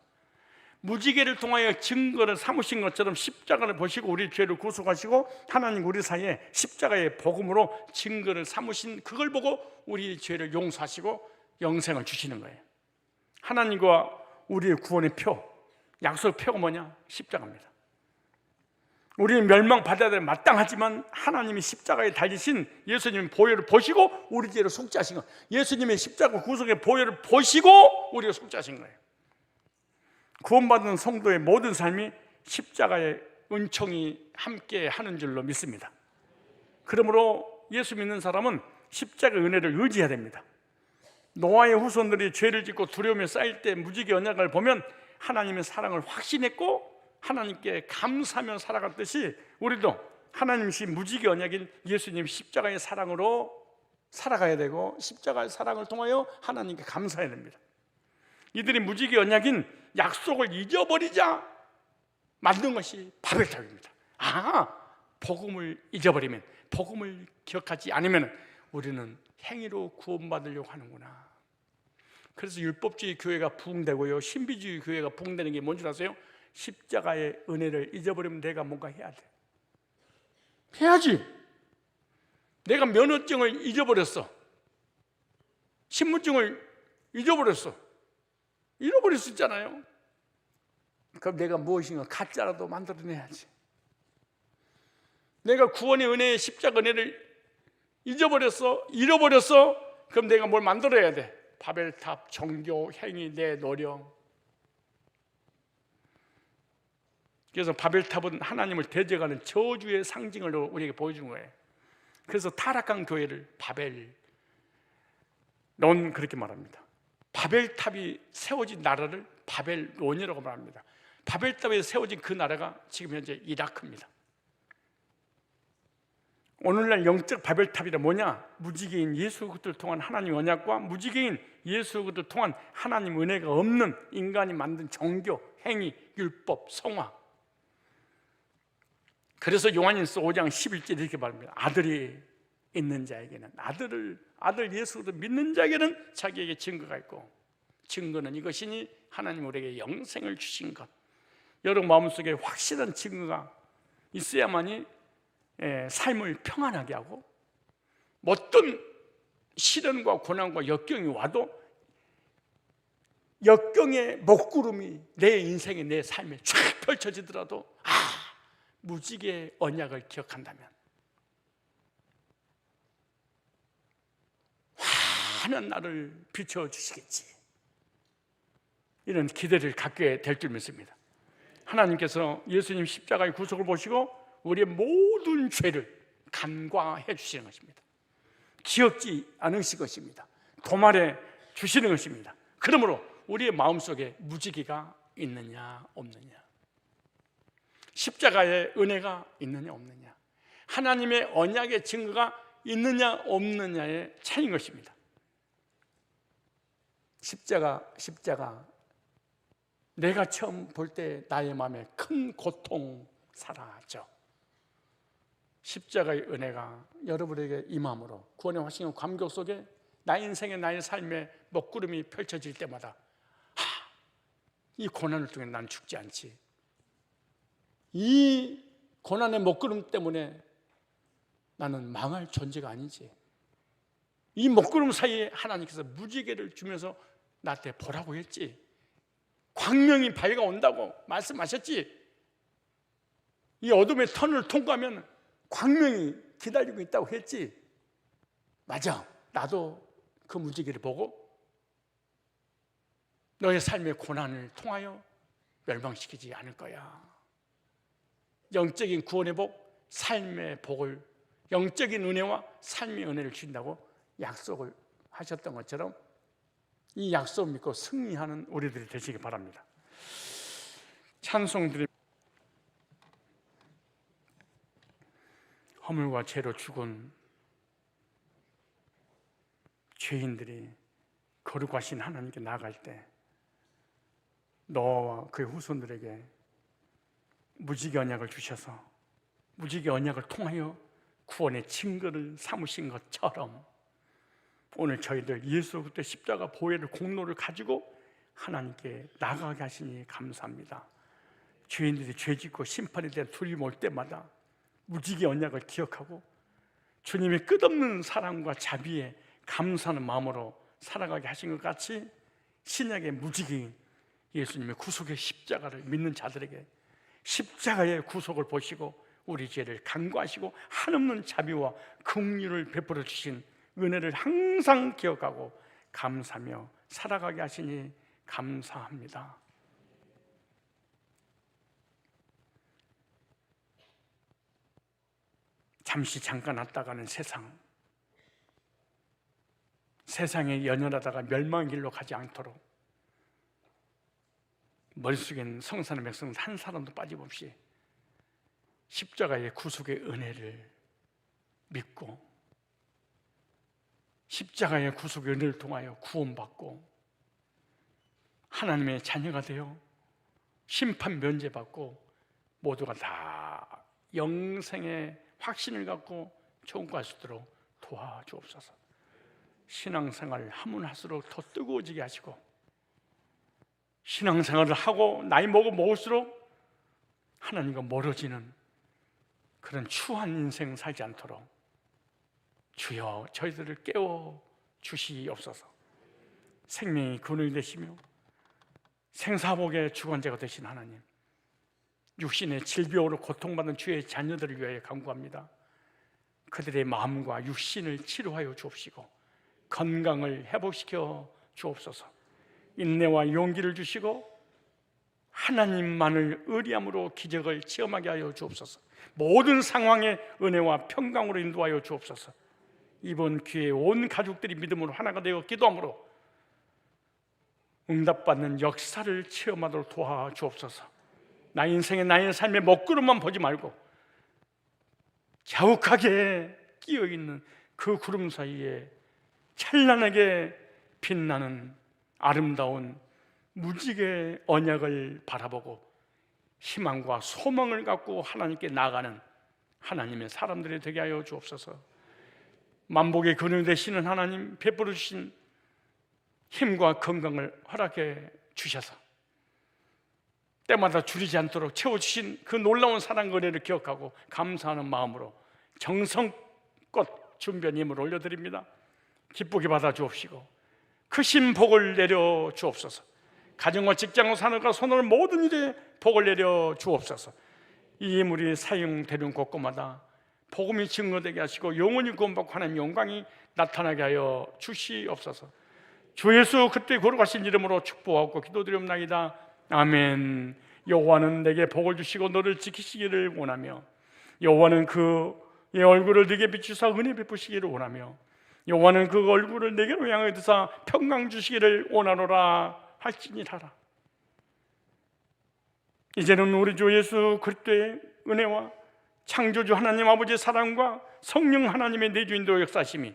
무지개를 통하여 증거를 삼으신 것처럼 십자가를 보시고 우리 죄를 구속하시고 하나님 우리 사이에 십자가의 복음으로 증거를 삼으신 그걸 보고 우리 죄를 용서하시고 영생을 주시는 거예요. 하나님과 우리의 구원의 표, 약속의 표가 뭐냐? 십자가입니다. 우리는 멸망받아야 될 마땅하지만 하나님이 십자가에 달리신 예수님의 보혈을 보시고 우리 죄를 속죄하신 거예요. 예수님의 십자가 구속의 보혈을 보시고 우리가 속죄하신 거예요. 구원받은 성도의 모든 삶이 십자가의 은총이 함께 하는 줄로 믿습니다. 그러므로 예수 믿는 사람은 십자가의 은혜를 의지해야 됩니다. 노아의 후손들이 죄를 짓고 두려움에 쌓일 때 무지개 언약을 보면 하나님의 사랑을 확신했고 하나님께 감사하며 살아갔듯이 우리도 하나님이신 무지개 언약인 예수님 십자가의 사랑으로 살아가야 되고 십자가의 사랑을 통하여 하나님께 감사해야 됩니다. 이들이 무지개 언약인 약속을 잊어버리자 만든 것이 바벨탑입니다. 복음을 잊어버리면, 복음을 기억하지 않으면 우리는 행위로 구원받으려고 하는구나. 그래서 율법주의 교회가 부흥되고요, 신비주의 교회가 부흥되는 게 뭔지 아세요? 십자가의 은혜를 잊어버리면 내가 뭔가 해야 돼. 해야지. 내가 면허증을 잊어버렸어. 신분증을 잊어버렸어. 잃어버릴 수 있잖아요. 그럼 내가 무엇인가 가짜라도 만들어내야지. 내가 구원의 은혜의 십자가 은혜를 잊어버렸어, 잃어버렸어. 그럼 내가 뭘 만들어야 돼. 바벨탑, 종교, 행위, 내 노력. 그래서 바벨탑은 하나님을 대적하는 저주의 상징으로 우리에게 보여주는 거예요. 그래서 타락한 교회를 바벨, 론 그렇게 말합니다. 바벨탑이 세워진 나라를 바벨론이라고 말합니다. 바벨탑에 세워진 그 나라가 지금 현재 이라크입니다. 오늘날 영적 바벨탑이란 뭐냐? 무지개인 예수 그리스도를 통한 하나님 언약과 무지개인 예수 그리스도를 통한 하나님 은혜가 없는 인간이 만든 종교, 행위, 율법, 성화. 그래서 요한일서 5장 11절 이렇게 말합니다. 아들이 있는 자에게는 아들 예수 그리스도 믿는 자에게는 자기에게 증거가 있고, 증거는 이것이니 하나님 우리에게 영생을 주신 것. 여러분 마음속에 확실한 증거가 있어야만이 삶을 평안하게 하고, 어떤 시련과 고난과 역경이 와도 역경의 먹구름이 내 인생에, 내 삶에 쫙 펼쳐지더라도 무지개의 언약을 기억한다면 환한 날을 비춰주시겠지, 이런 기대를 갖게 될 줄 믿습니다. 하나님께서 예수님 십자가의 구속을 보시고 우리의 모든 죄를 간과해 주시는 것입니다. 기억지 않으실 것입니다. 도말해 주시는 것입니다. 그러므로 우리의 마음속에 무지개가 있느냐 없느냐, 십자가의 은혜가 있느냐 없느냐, 하나님의 언약의 증거가 있느냐 없느냐의 차이인 것입니다. 십자가 내가 처음 볼 때 나의 마음에 큰 고통 사라져. 십자가의 은혜가 여러분에게 임함으로 구원의 화신의 감격 속에 나의 인생의, 나의 삶의 먹구름이 펼쳐질 때마다 이 고난을 통해 난 죽지 않지, 이 고난의 먹구름 때문에 나는 망할 존재가 아니지, 이 먹구름 사이에 하나님께서 무지개를 주면서 나한테 보라고 했지, 광명이 밝아온다고 말씀하셨지, 이 어둠의 터널을 통과하면 광명이 기다리고 있다고 했지. 맞아, 나도 그 무지개를 보고 너의 삶의 고난을 통하여 멸망시키지 않을 거야. 영적인 구원의 복, 삶의 복을, 영적인 은혜와 삶의 은혜를 주신다고 약속을 하셨던 것처럼 이 약속 믿고 승리하는 우리들이 되시기 바랍니다. 찬송드립니다. 허물과 죄로 죽은 죄인들이 거룩하신 하나님께 나아갈 때 너와 그의 후손들에게 무지개 언약을 주셔서 무지개 언약을 통하여 구원의 증거를 삼으신 것처럼 오늘 저희들 예수 그리스도의 십자가 보혈의 공로를 가지고 하나님께 나아가게 하시니 감사합니다. 죄인들이 죄짓고 심판에 대한 두려움 올 때마다 무지개 언약을 기억하고 주님의 끝없는 사랑과 자비에 감사하는 마음으로 살아가게 하신 것 같이 신약의 무지개인 예수님의 구속의 십자가를 믿는 자들에게 십자가의 구속을 보시고 우리 죄를 간과하시고 한없는 자비와 긍휼을 베풀어 주신 은혜를 항상 기억하고 감사하며 살아가게 하시니 감사합니다. 잠시 잠깐 왔다가는 세상에 연연하다가 멸망의 길로 가지 않도록 머릿속에는 성산의 백성 한 사람도 빠짐없이 십자가의 구속의 은혜를 믿고 십자가의 구속의 은혜를 통하여 구원받고 하나님의 자녀가 되어 심판 면제받고 모두가 다 영생의 확신을 갖고 천국갈 수 있도록 도와주옵소서. 신앙생활을 하면 할수록 더 뜨거워지게 하시고 신앙생활을 하고 나이 먹을수록 하나님과 멀어지는 그런 추한 인생 살지 않도록 주여 저희들을 깨워 주시옵소서. 생명이 근원이 되시며 생사복의 주관자가 되신 하나님, 육신의 질병으로 고통받는 주의 자녀들을 위하여 간구합니다. 그들의 마음과 육신을 치료하여 주옵시고 건강을 회복시켜 주옵소서. 인내와 용기를 주시고 하나님만을 의리함으로 기적을 체험하게 하여 주옵소서. 모든 상황에 은혜와 평강으로 인도하여 주옵소서. 이번 기회에 온 가족들이 믿음으로 하나가 되어 기도함으로 응답받는 역사를 체험하도록 도와주옵소서. 나 인생의 나의 삶의 먹구름만 보지 말고 자욱하게 끼어있는 그 구름 사이에 찬란하게 빛나는 아름다운 무지개 언약을 바라보고 희망과 소망을 갖고 하나님께 나아가는 하나님의 사람들이 되게 하여 주옵소서. 만복의 근원 되시는 하나님, 베풀어 주신 힘과 건강을 허락해 주셔서 때마다 줄이지 않도록 채워주신 그 놀라운 사랑 은혜를 기억하고 감사하는 마음으로 정성껏 준비한 예물을 올려드립니다. 기쁘게 받아 주옵시고 크신 복을 내려 주옵소서. 가정과 직장과 산업과 손을 모든 일에 복을 내려 주옵소서. 이 예물이 사용되는 곳곳마다 복음이 증거되게 하시고 영원히 구원받고 하나님 영광이 나타나게 하여 주시옵소서. 주 예수 그때 걸어가신 이름으로 축복하고 기도드리옵나이다. 아멘. 여호와는 내게 복을 주시고 너를 지키시기를 원하며 여호와는 그의 얼굴을 네게 비추사 은혜 베푸시기를 원하며 여호와는 그 얼굴을 내게로 향하여 드사 평강 주시기를 원하노라 할지니라. 이제는 우리 주 예수 그리스도의 은혜와 창조주 하나님 아버지의 사랑과 성령 하나님의 내주인도 역사심이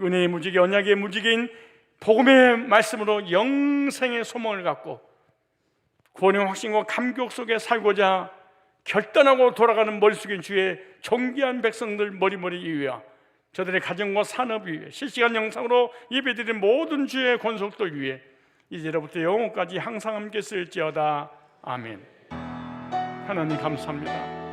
은혜의 무지개 언약의 무지개인 복음의 말씀으로 영생의 소망을 갖고 구원의 확신과 감격 속에 살고자 결단하고 돌아가는 머리 숙인 주의 존귀한 백성들 머리머리 위와 저들의 가정과 산업 위에 실시간 영상으로 예배드린 모든 주의 권속들 위에 이제로부터 영원까지 항상 함께 있을지어다. 아멘. 하나님 감사합니다.